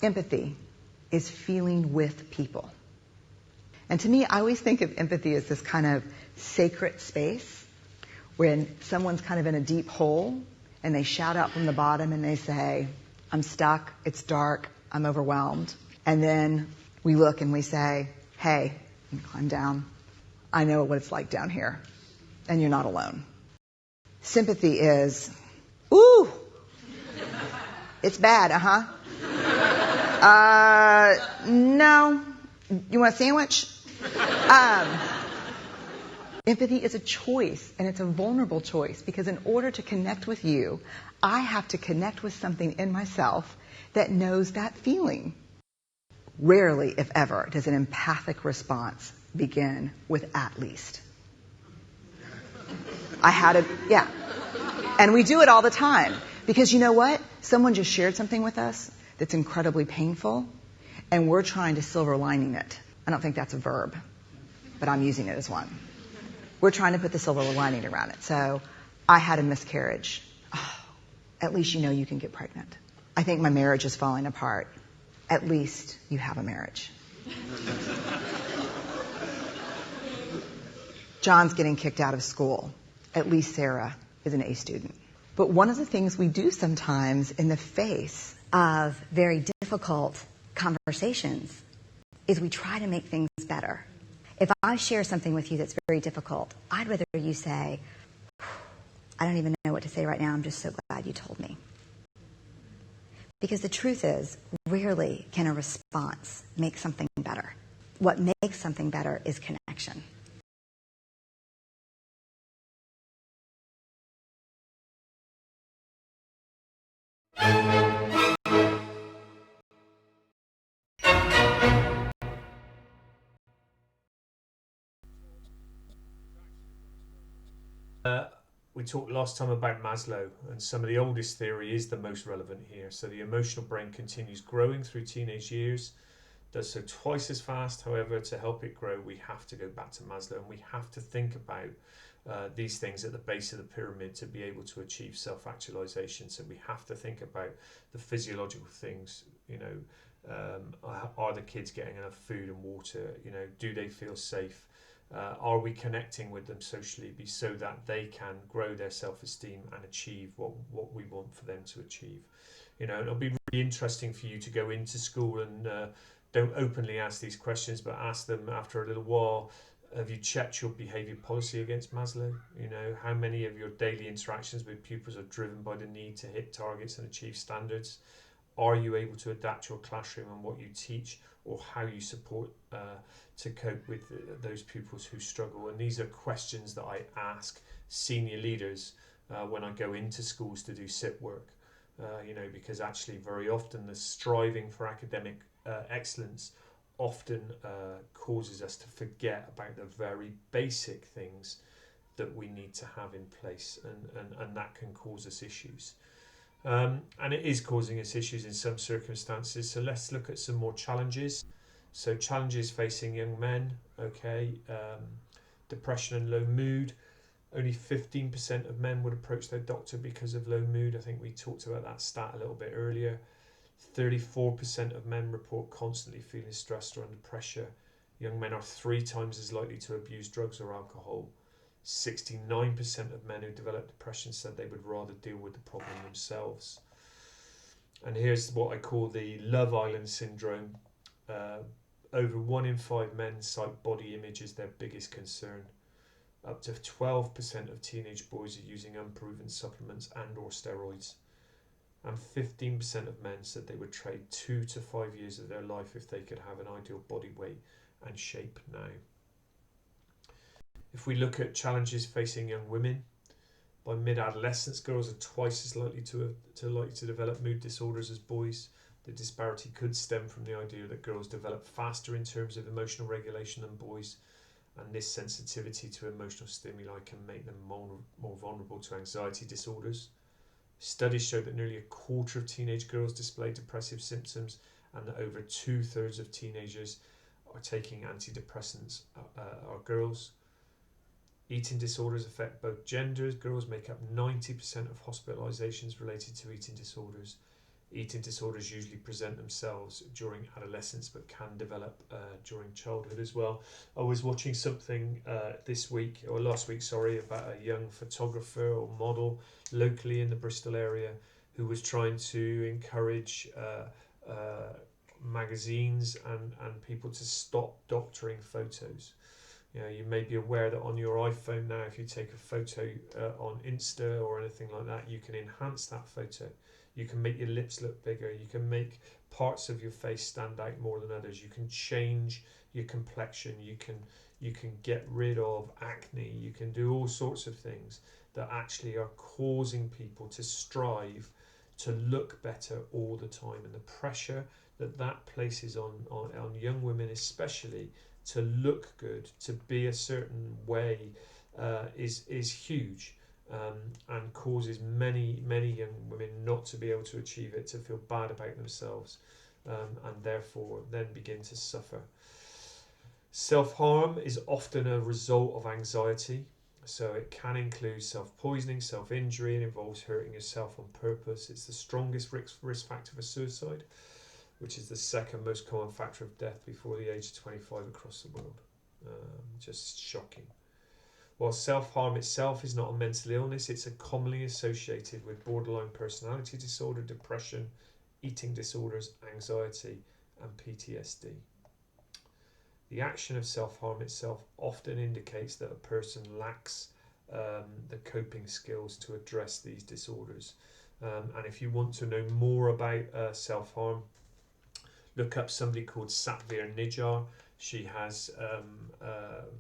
[SPEAKER 10] Empathy is feeling with people. And to me, I always think of empathy as this kind of sacred space when someone's kind of in a deep hole and they shout out from the bottom and they say, I'm stuck, it's dark, I'm overwhelmed. And then we look and we say, hey, you climb down. I know what it's like down here, and you're not alone. Sympathy is, ooh, it's bad, No, you want a sandwich? Empathy is a choice, and it's a vulnerable choice, because in order to connect with you, I have to connect with something in myself that knows that feeling. Rarely, if ever, does an empathic response begin with "at least." Yeah. And we do it all the time. Because you know what? Someone just shared something with us that's incredibly painful, and we're trying to silver lining it. I don't think that's a verb, but I'm using it as one. We're trying to put the silver lining around it. So, I had a miscarriage. Oh, at least you know you can get pregnant. I think my marriage is falling apart. At least you have a marriage. John's getting kicked out of school. At least Sarah is an A student. But one of the things we do sometimes in the face
[SPEAKER 8] of very difficult conversations is we try to make things better. If I share something with you that's very difficult, I'd rather you say, I don't even know what to say right now, I'm just so glad you told me. Because the truth is, rarely can a response make something better. What makes something better is connection.
[SPEAKER 1] We talked last time about Maslow, and some of the oldest theory is the most relevant here. So the emotional brain continues growing through teenage years, does so twice as fast. However, to help it grow, we have to go back to Maslow, and we have to think about these things at the base of the pyramid to be able to achieve self-actualization. So we have to think about the physiological things, are the kids getting enough food and water? Do they feel safe? Are we connecting with them socially so that they can grow their self-esteem and achieve what we want for them to achieve? It'll be really interesting for you to go into school and don't openly ask these questions, but ask them after a little while, have you checked your behaviour policy against Maslow? How many of your daily interactions with pupils are driven by the need to hit targets and achieve standards? Are you able to adapt your classroom and what you teach, or how you support to cope with those pupils who struggle? And these are questions that I ask senior leaders when I go into schools to do SIP work, because actually very often the striving for academic excellence often causes us to forget about the very basic things that we need to have in place, and that can cause us issues. And it is causing us issues in some circumstances. So let's look at some more challenges. So challenges facing young men, depression and low mood. Only 15% of men would approach their doctor because of low mood. I think we talked about that stat a little bit earlier. 34% of men report constantly feeling stressed or under pressure. Young men are 3 times as likely to abuse drugs or alcohol. 69% of men who develop depression said they would rather deal with the problem themselves. And here's what I call the Love Island syndrome. Over 1 in 5 men cite body image as their biggest concern. Up to 12% of teenage boys are using unproven supplements and or steroids. And 15% of men said they would trade 2 to 5 years of their life if they could have an ideal body weight and shape now. If we look at challenges facing young women, by mid-adolescence, girls are twice as likely to develop mood disorders as boys. The disparity could stem from the idea that girls develop faster in terms of emotional regulation than boys, and this sensitivity to emotional stimuli can make them more vulnerable to anxiety disorders. Studies show that nearly a quarter of teenage girls display depressive symptoms, and that over 2/3 of teenagers are taking antidepressants are girls. Eating disorders affect both genders. Girls make up 90% of hospitalizations related to eating disorders. Eating disorders usually present themselves during adolescence, but can develop during childhood as well. I was watching something last week, about a young photographer or model locally in the Bristol area who was trying to encourage magazines and people to stop doctoring photos. You may be aware that on your iPhone now, if you take a photo on Insta or anything like that, you can enhance that photo. You can make your lips look bigger. You can make parts of your face stand out more than others. You can change your complexion. You you can get rid of acne, you can do all sorts of things that actually are causing people to strive to look better all the time. And the pressure that places on young women especially to look good, to be a certain way, is huge, and causes many young women not to be able to achieve it, to feel bad about themselves, and therefore then begin to suffer. Self-harm is often a result of anxiety, so it can include self-poisoning, self-injury, and involves hurting yourself on purpose. It's the strongest risk factor for suicide, which is the second most common factor of death before the age of 25 across the world. Just shocking. While self-harm itself is not a mental illness, it's commonly associated with borderline personality disorder, depression, eating disorders, anxiety, and PTSD. The action of self-harm itself often indicates that a person lacks the coping skills to address these disorders. And if you want to know more about self-harm, look up somebody called Satvir Nijar. She has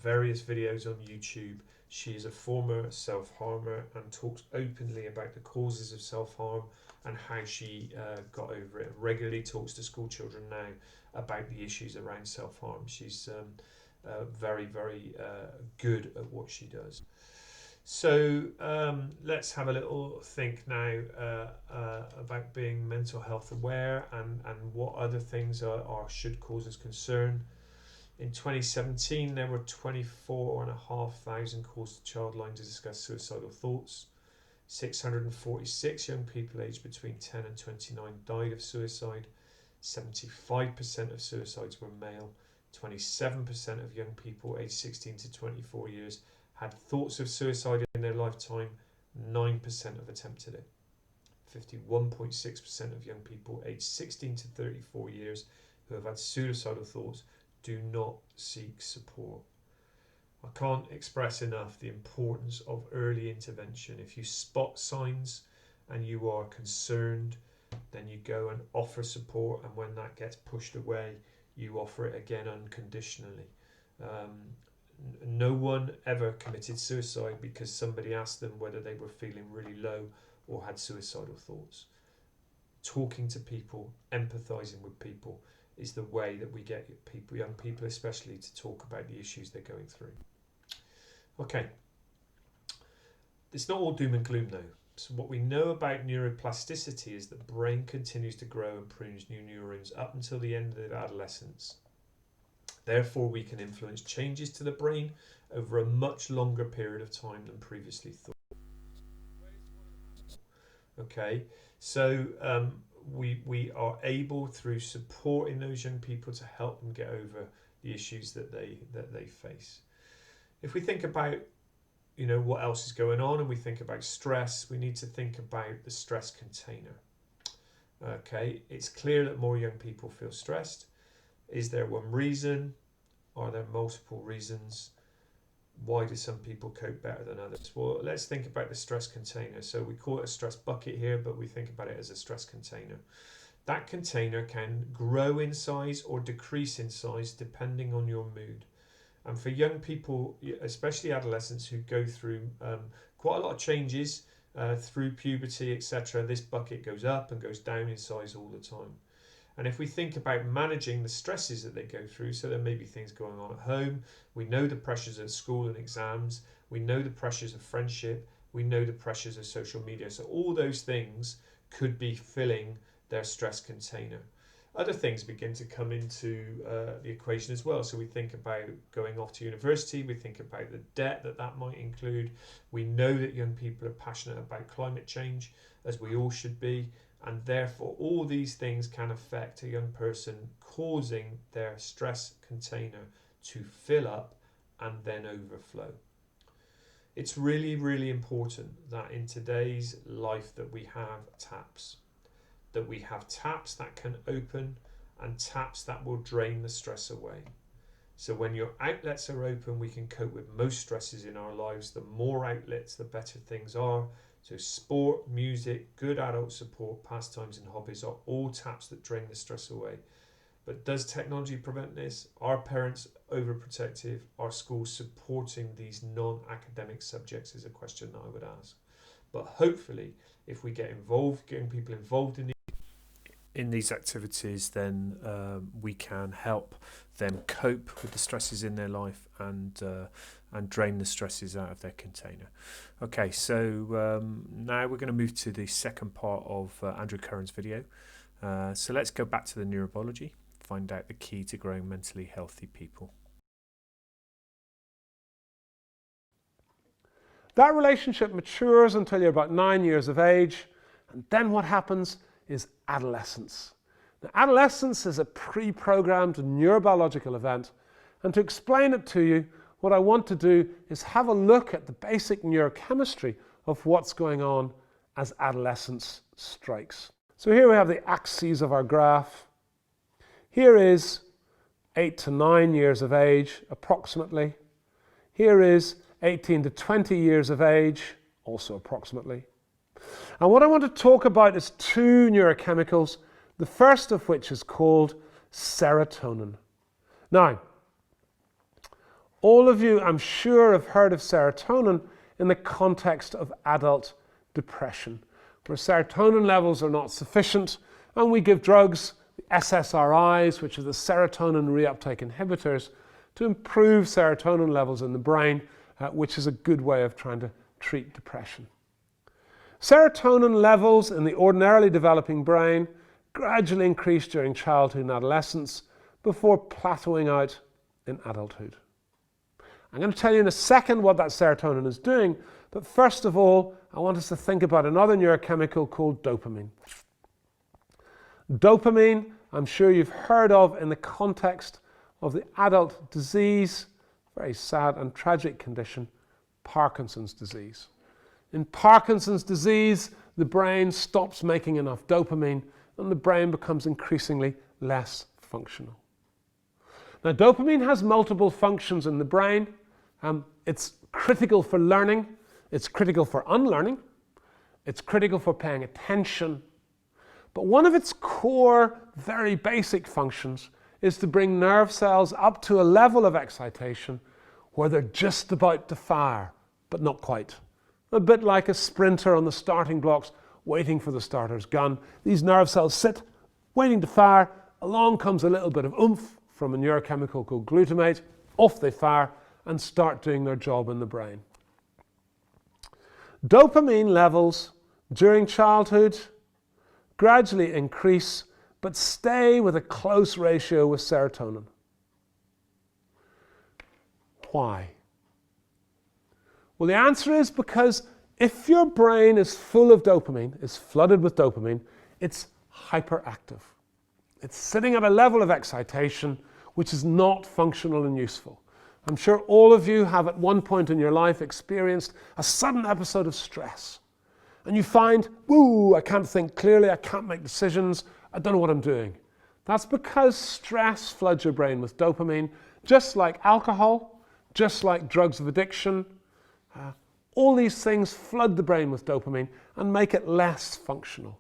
[SPEAKER 1] various videos on YouTube. She is a former self-harmer and talks openly about the causes of self-harm and how she got over it. Regularly talks to school children now about the issues around self-harm. She's very good at what she does. So let's have a little think now about being mental health aware and what other things should cause us concern. In 2017, there were 24,500 calls to Childline to discuss suicidal thoughts. 646 young people aged between 10 and 29 died of suicide. 75% of suicides were male. 27% of young people aged 16 to 24 years had thoughts of suicide in their lifetime. 9% have attempted it. 51.6% of young people aged 16 to 34 years who have had suicidal thoughts do not seek support. I can't express enough the importance of early intervention. If you spot signs and you are concerned, then you go and offer support, and when that gets pushed away, you offer it again unconditionally. No one ever committed suicide because somebody asked them whether they were feeling really low or had suicidal thoughts. Talking to people, empathizing with people is the way that we get people, young people especially, to talk about the issues they're going through. Okay, it's not all doom and gloom though. So what we know about neuroplasticity is that the brain continues to grow and prunes new neurons up until the end of adolescence. Therefore, we can influence changes to the brain over a much longer period of time than previously thought. Okay, so we are able, through supporting those young people, to help them get over the issues that they face. If we think about what else is going on, and we think about stress, we need to think about the stress container. Okay, it's clear that more young people feel stressed. Is there one reason? Are there multiple reasons? Why do some people cope better than others? Well, let's think about the stress container. So we call it a stress bucket here, but we think about it as a stress container. That container can grow in size or decrease in size depending on your mood. And for young people, especially adolescents who go through quite a lot of changes through puberty, etc., this bucket goes up and goes down in size all the time. And if we think about managing the stresses that they go through, so there may be things going on at home, we know the pressures at school and exams, we know the pressures of friendship, we know the pressures of social media. So all those things could be filling their stress container. Other things begin to come into the equation as well. So we think about going off to university, we think about the debt that might include. We know that young people are passionate about climate change, as we all should be, and therefore all these things can affect a young person, causing their stress container to fill up and then overflow. It's really important that in today's life that we have taps. That we have taps that can open and taps that will drain the stress away. So when your outlets are open, we can cope with most stresses in our lives. The more outlets, the better things are. So sport, music, good adult support, pastimes and hobbies are all taps that drain the stress away. But does technology prevent this? Are parents overprotective? Are schools supporting these non-academic subjects is a question that I would ask. But hopefully, if we get involved, getting people involved in
[SPEAKER 2] these activities, then we can help them cope with the stresses in their life and drain the stresses out of their container. Okay, so now we're going to move to the second part of Andrew Curran's video. So let's go back to the neurobiology, find out the key to growing mentally healthy people.
[SPEAKER 3] That relationship matures until you're about 9 years of age, and then what happens is adolescence. Now, adolescence is a pre-programmed neurobiological event, and to explain it to you, what I want to do is have a look at the basic neurochemistry of what's going on as adolescence strikes. So here we have the axes of our graph. Here is 8 to 9 years of age, approximately. Here is 18 to 20 years of age, also approximately. And what I want to talk about is two neurochemicals, the first of which is called serotonin. Now, all of you, I'm sure, have heard of serotonin in the context of adult depression, where serotonin levels are not sufficient, and we give drugs, the SSRIs, which are the serotonin reuptake inhibitors, to improve serotonin levels in the brain, which is a good way of trying to treat depression. Serotonin levels in the ordinarily developing brain gradually increase during childhood and adolescence before plateauing out in adulthood. I'm going to tell you in a second what that serotonin is doing, but first of all, I want us to think about another neurochemical called dopamine. Dopamine, I'm sure you've heard of in the context of the adult disease, very sad and tragic condition, Parkinson's disease. In Parkinson's disease, the brain stops making enough dopamine and the brain becomes increasingly less functional. Now, dopamine has multiple functions in the brain. It's critical for learning, it's critical for unlearning, it's critical for paying attention. But one of its core, very basic functions is to bring nerve cells up to a level of excitation where they're just about to fire, but not quite. A bit like a sprinter on the starting blocks waiting for the starter's gun. These nerve cells sit, waiting to fire. Along comes a little bit of oomph from a neurochemical called glutamate. Off they fire and start doing their job in the brain. Dopamine levels during childhood gradually increase, but stay with a close ratio with serotonin. Why? Well, the answer is because if your brain is full of dopamine, is flooded with dopamine, it's hyperactive. It's sitting at a level of excitation which is not functional and useful. I'm sure all of you have at one point in your life experienced a sudden episode of stress. And you find, woo, I can't think clearly, I can't make decisions, I don't know what I'm doing. That's because stress floods your brain with dopamine, just like alcohol, just like drugs of addiction. All these things flood the brain with dopamine and make it less functional.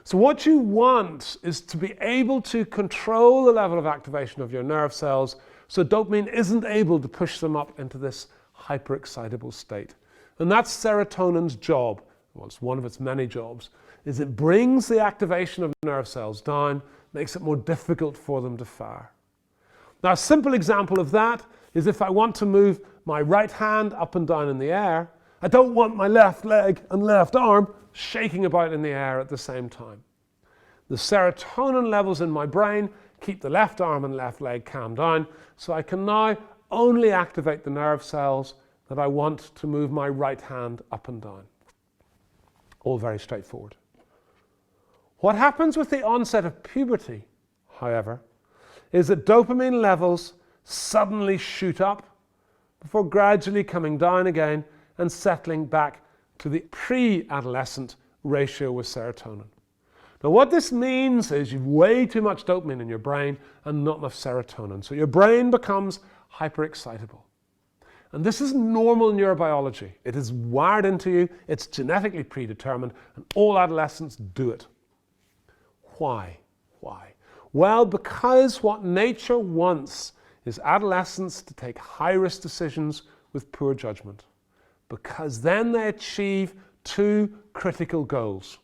[SPEAKER 3] So what you want is to be able to control the level of activation of your nerve cells so dopamine isn't able to push them up into this hyperexcitable state. And that's serotonin's job, well, it's one of its many jobs, is it brings the activation of nerve cells down, makes it more difficult for them to fire. Now, a simple example of that is if I want to move my right hand up and down in the air, I don't want my left leg and left arm shaking about in the air at the same time. The serotonin levels in my brain keep the left arm and left leg calmed down, so I can now only activate the nerve cells that I want to move my right hand up and down. All very straightforward. What happens with the onset of puberty, however, is that dopamine levels suddenly shoot up before gradually coming down again and settling back to the pre-adolescent ratio with serotonin. Now, what this means is you've way too much dopamine in your brain and not enough serotonin. So your brain becomes hyperexcitable. And this is normal neurobiology. It is wired into you, it's genetically predetermined, and all adolescents do it. Why? Why? Well, because what nature wants is adolescents to take high-risk decisions with poor judgment, because then they achieve two critical goals.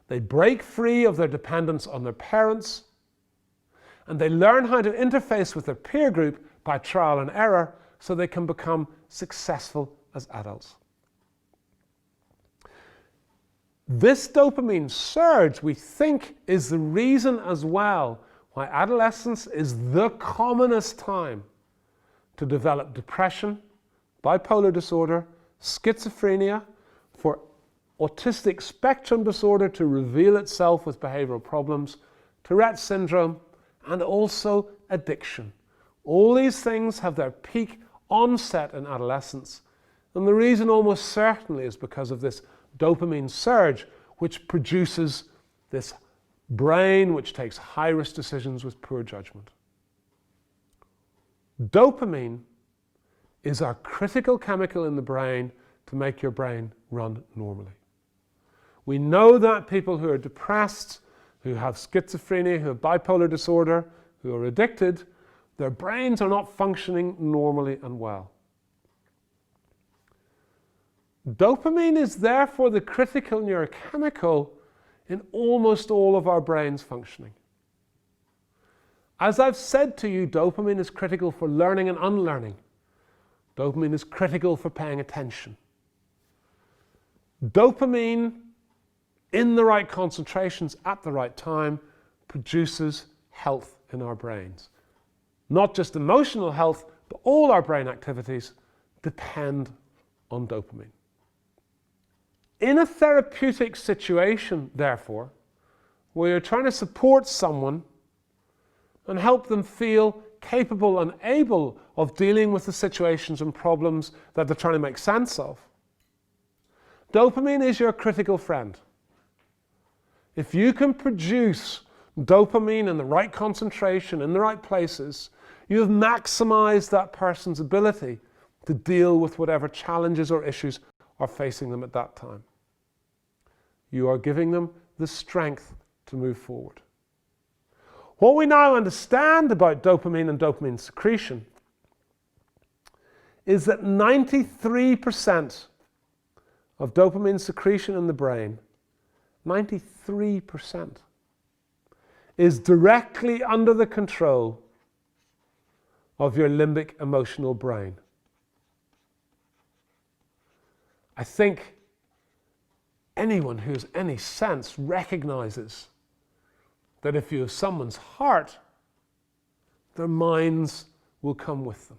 [SPEAKER 3] They break free of their dependence on their parents, and they learn how to interface with their peer group by trial and error so they can become successful as adults. This dopamine surge, we think, is the reason as well why adolescence is the commonest time to develop depression, bipolar disorder, schizophrenia, for autistic spectrum disorder to reveal itself with behavioral problems, Tourette syndrome, and also addiction. All these things have their peak onset in adolescence, and the reason almost certainly is because of this dopamine surge, which produces this brain which takes high-risk decisions with poor judgment. Dopamine is our critical chemical in the brain to make your brain run normally. We know that people who are depressed, who have schizophrenia, who have bipolar disorder, who are addicted, their brains are not functioning normally and well. Dopamine is therefore the critical neurochemical in almost all of our brains functioning. As I've said to you, dopamine is critical for learning and unlearning. Dopamine is critical for paying attention. Dopamine, in the right concentrations at the right time, produces health in our brains. Not just emotional health, but all our brain activities depend on dopamine. In a therapeutic situation, therefore, where you're trying to support someone and help them feel capable and able of dealing with the situations and problems that they're trying to make sense of, dopamine is your critical friend. If you can produce dopamine in the right concentration, in the right places, you have maximized that person's ability to deal with whatever challenges or issues are facing them at that time. You are giving them the strength to move forward. What we now understand about dopamine and dopamine secretion is that 93% of dopamine secretion in the brain, 93%, is directly under the control of your limbic emotional brain. I think anyone who has any sense recognizes that if you have someone's heart, their minds will come with them.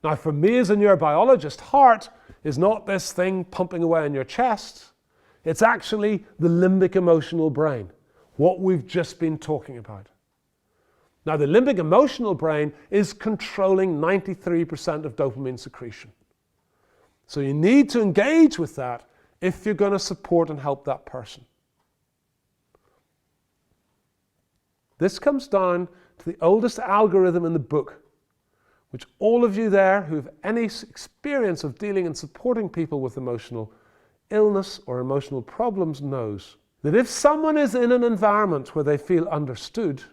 [SPEAKER 3] Now, for me as a neurobiologist, heart is not this thing pumping away in your chest. It's actually the limbic emotional brain, what we've just been talking about. Now, the limbic emotional brain is controlling 93% of dopamine secretion. So you need to engage with that if you're going to support and help that person. This comes down to the oldest algorithm in the book, which all of you there who have any experience of dealing and supporting people with emotional illness or emotional problems knows. That if someone is in an environment where they feel understood,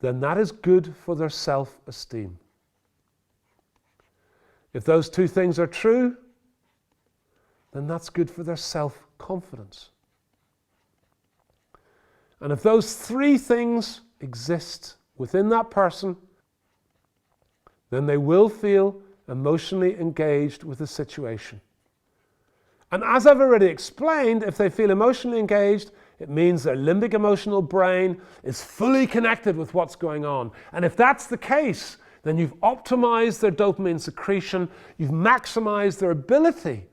[SPEAKER 3] then that is good for their self-esteem. If those two things are true, then that's good for their self-confidence. And if those three things exist within that person, then they will feel emotionally engaged with the situation. And as I've already explained, if they feel emotionally engaged, it means their limbic emotional brain is fully connected with what's going on. And if that's the case, then you've optimized their dopamine secretion, you've maximized their ability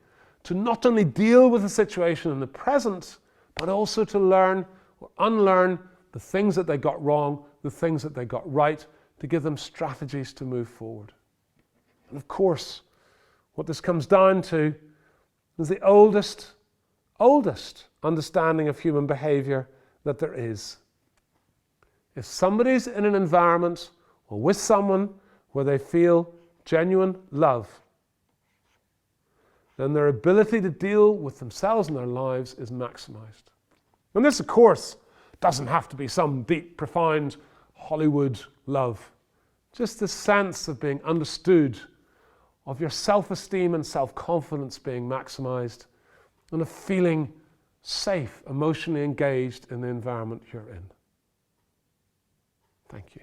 [SPEAKER 3] to not only deal with the situation in the present, but also to learn or unlearn the things that they got wrong, the things that they got right, to give them strategies to move forward. And of course, what this comes down to is the oldest understanding of human behavior that there is. If somebody's in an environment or with someone where they feel genuine love, then their ability to deal with themselves and their lives is maximized. And this, of course, Doesn't have to be some deep, profound Hollywood love. Just the sense of being understood, of your self-esteem and self-confidence being maximized, and of feeling safe, emotionally engaged in the environment you're in. Thank you.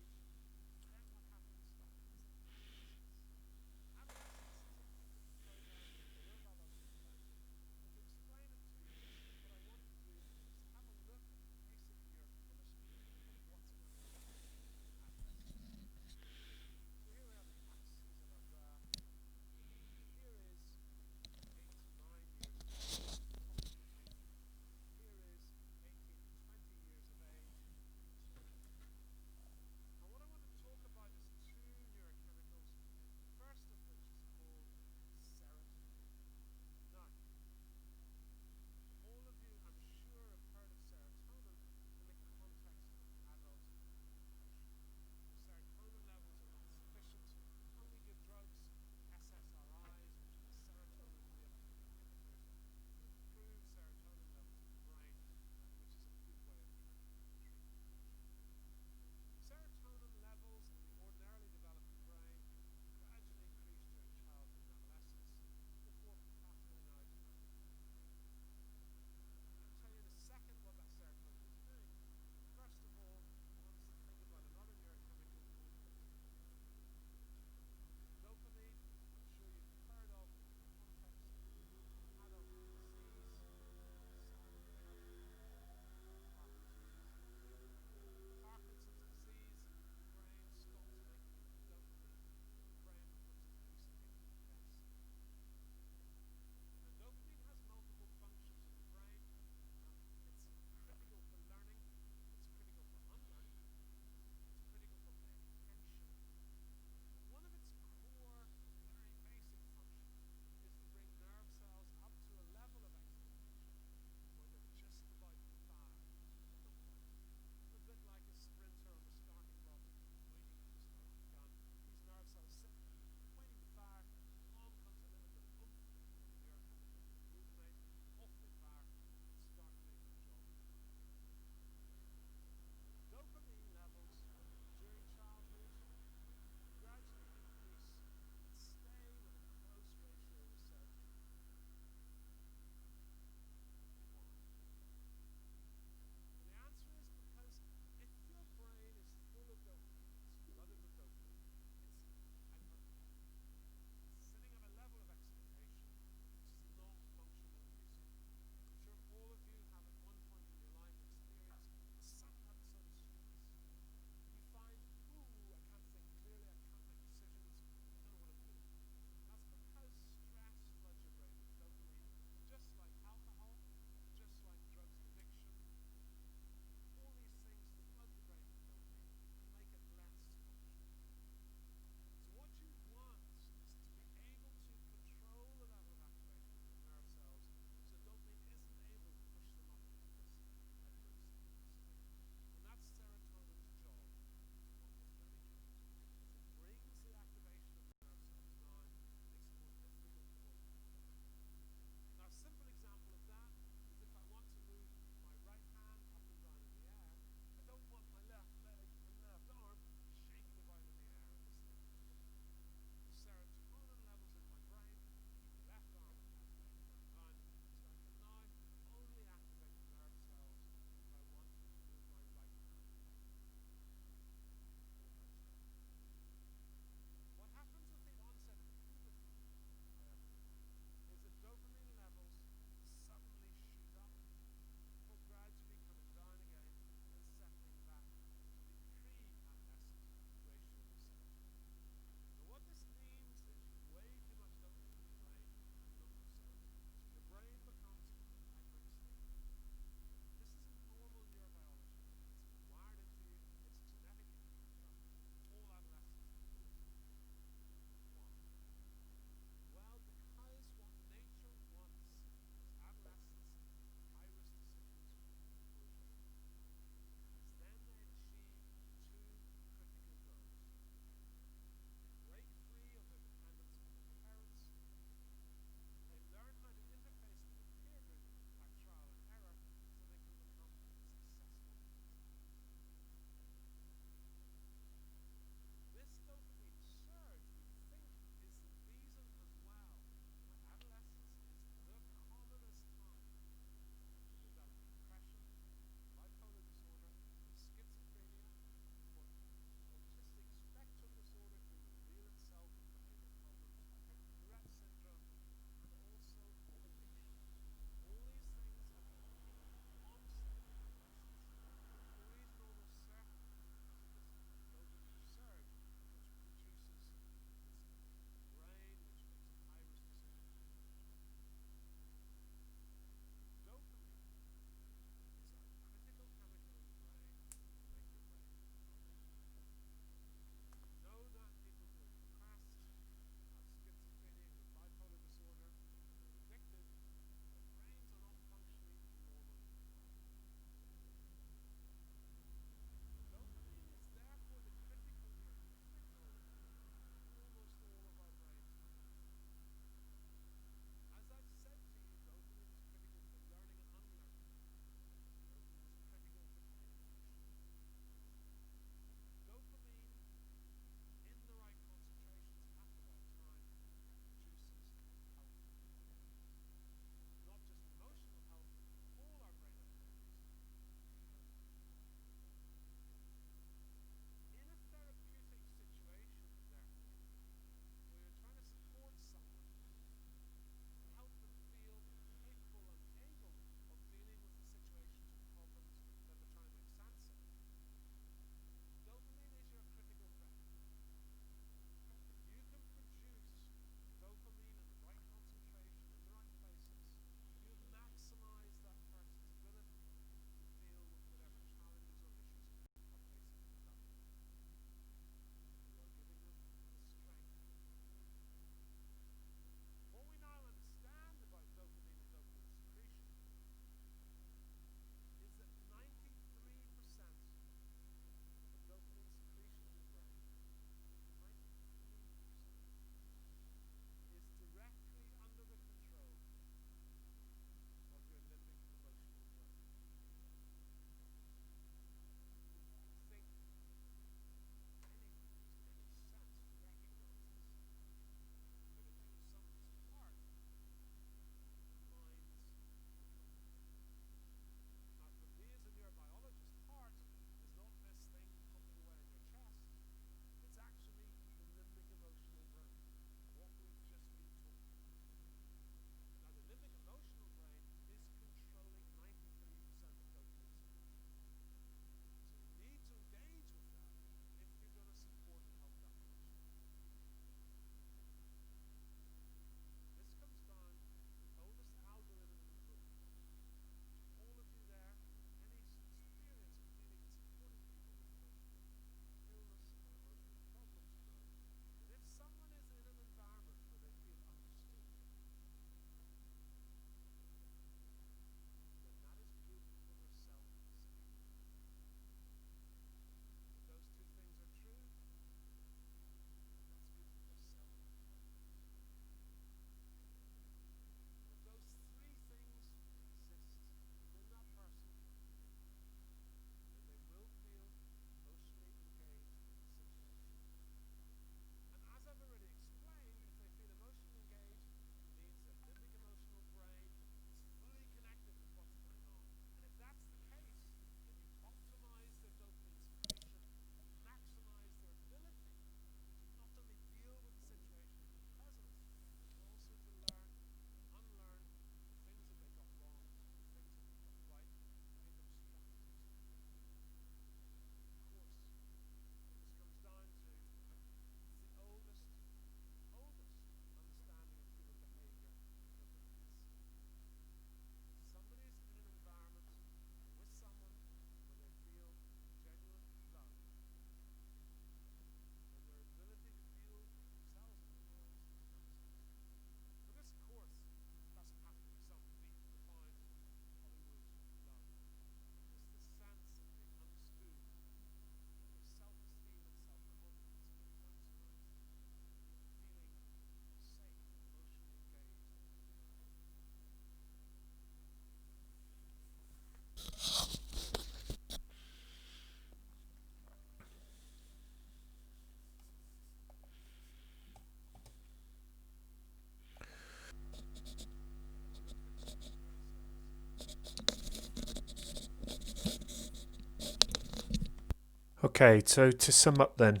[SPEAKER 2] Okay, so to sum up then,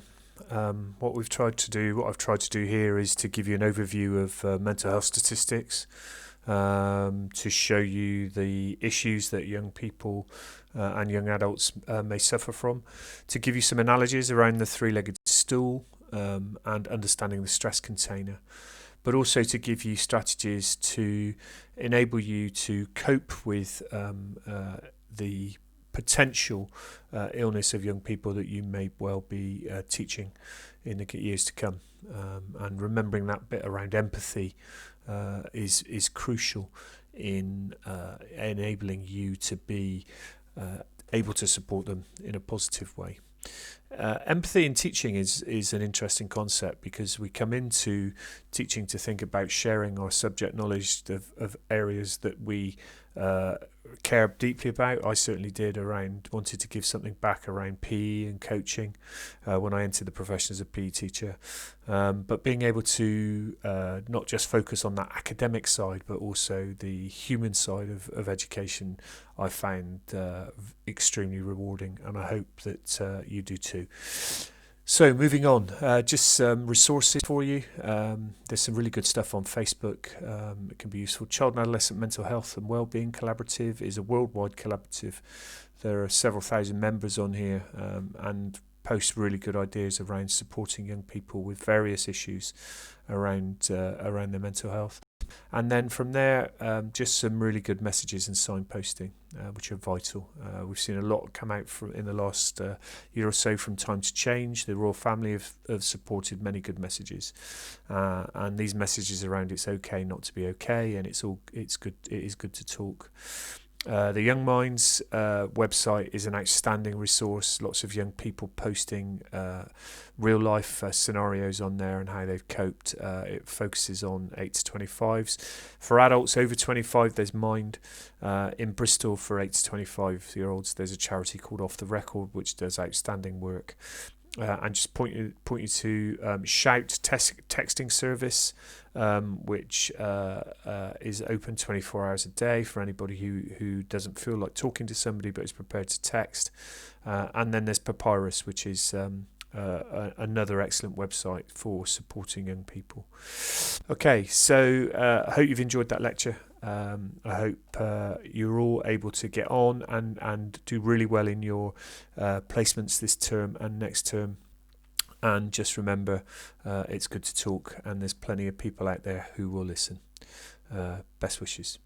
[SPEAKER 2] what I've tried to do here is to give you an overview of mental health statistics, to show you the issues that young people and young adults may suffer from, to give you some analogies around the three-legged stool and understanding the stress container, but also to give you strategies to enable you to cope with the potential illness of young people that you may well be teaching in the years to come. And remembering that bit around empathy is crucial in enabling you to be able to support them in a positive way. Empathy in teaching is an interesting concept, because we come into teaching to think about sharing our subject knowledge of areas that we care deeply about. I certainly did, around wanted to give something back around PE and coaching when I entered the profession as a PE teacher. But being able to not just focus on that academic side, but also the human side of education, I found extremely rewarding, and I hope that you do too. So moving on, just some resources for you. There's some really good stuff on Facebook. It can be useful. Child and Adolescent Mental Health and Wellbeing Collaborative is a worldwide collaborative. There are several thousand members on here, and post really good ideas around supporting young people with various issues around their mental health. And then from there, just some really good messages and signposting, which are vital. We've seen a lot come out in the last year or so from Time to Change. The Royal Family have supported many good messages, and these messages around it's okay not to be okay, and it is good to talk. The Young Minds website is an outstanding resource. Lots of young people posting real life scenarios on there and how they've coped. It focuses on 8 to 25s. For adults over 25, there's Mind. In Bristol, for 8 to 25-year-olds, there's a charity called Off the Record, which does outstanding work. And just point you to Shout texting service, which is open 24 hours a day for anybody who doesn't feel like talking to somebody but is prepared to text. And then there's Papyrus, which is another excellent website for supporting young people. Okay, so I hope you've enjoyed that lecture. I hope you're all able to get on and do really well in your placements this term and next term. And just remember, it's good to talk, and there's plenty of people out there who will listen. Best wishes.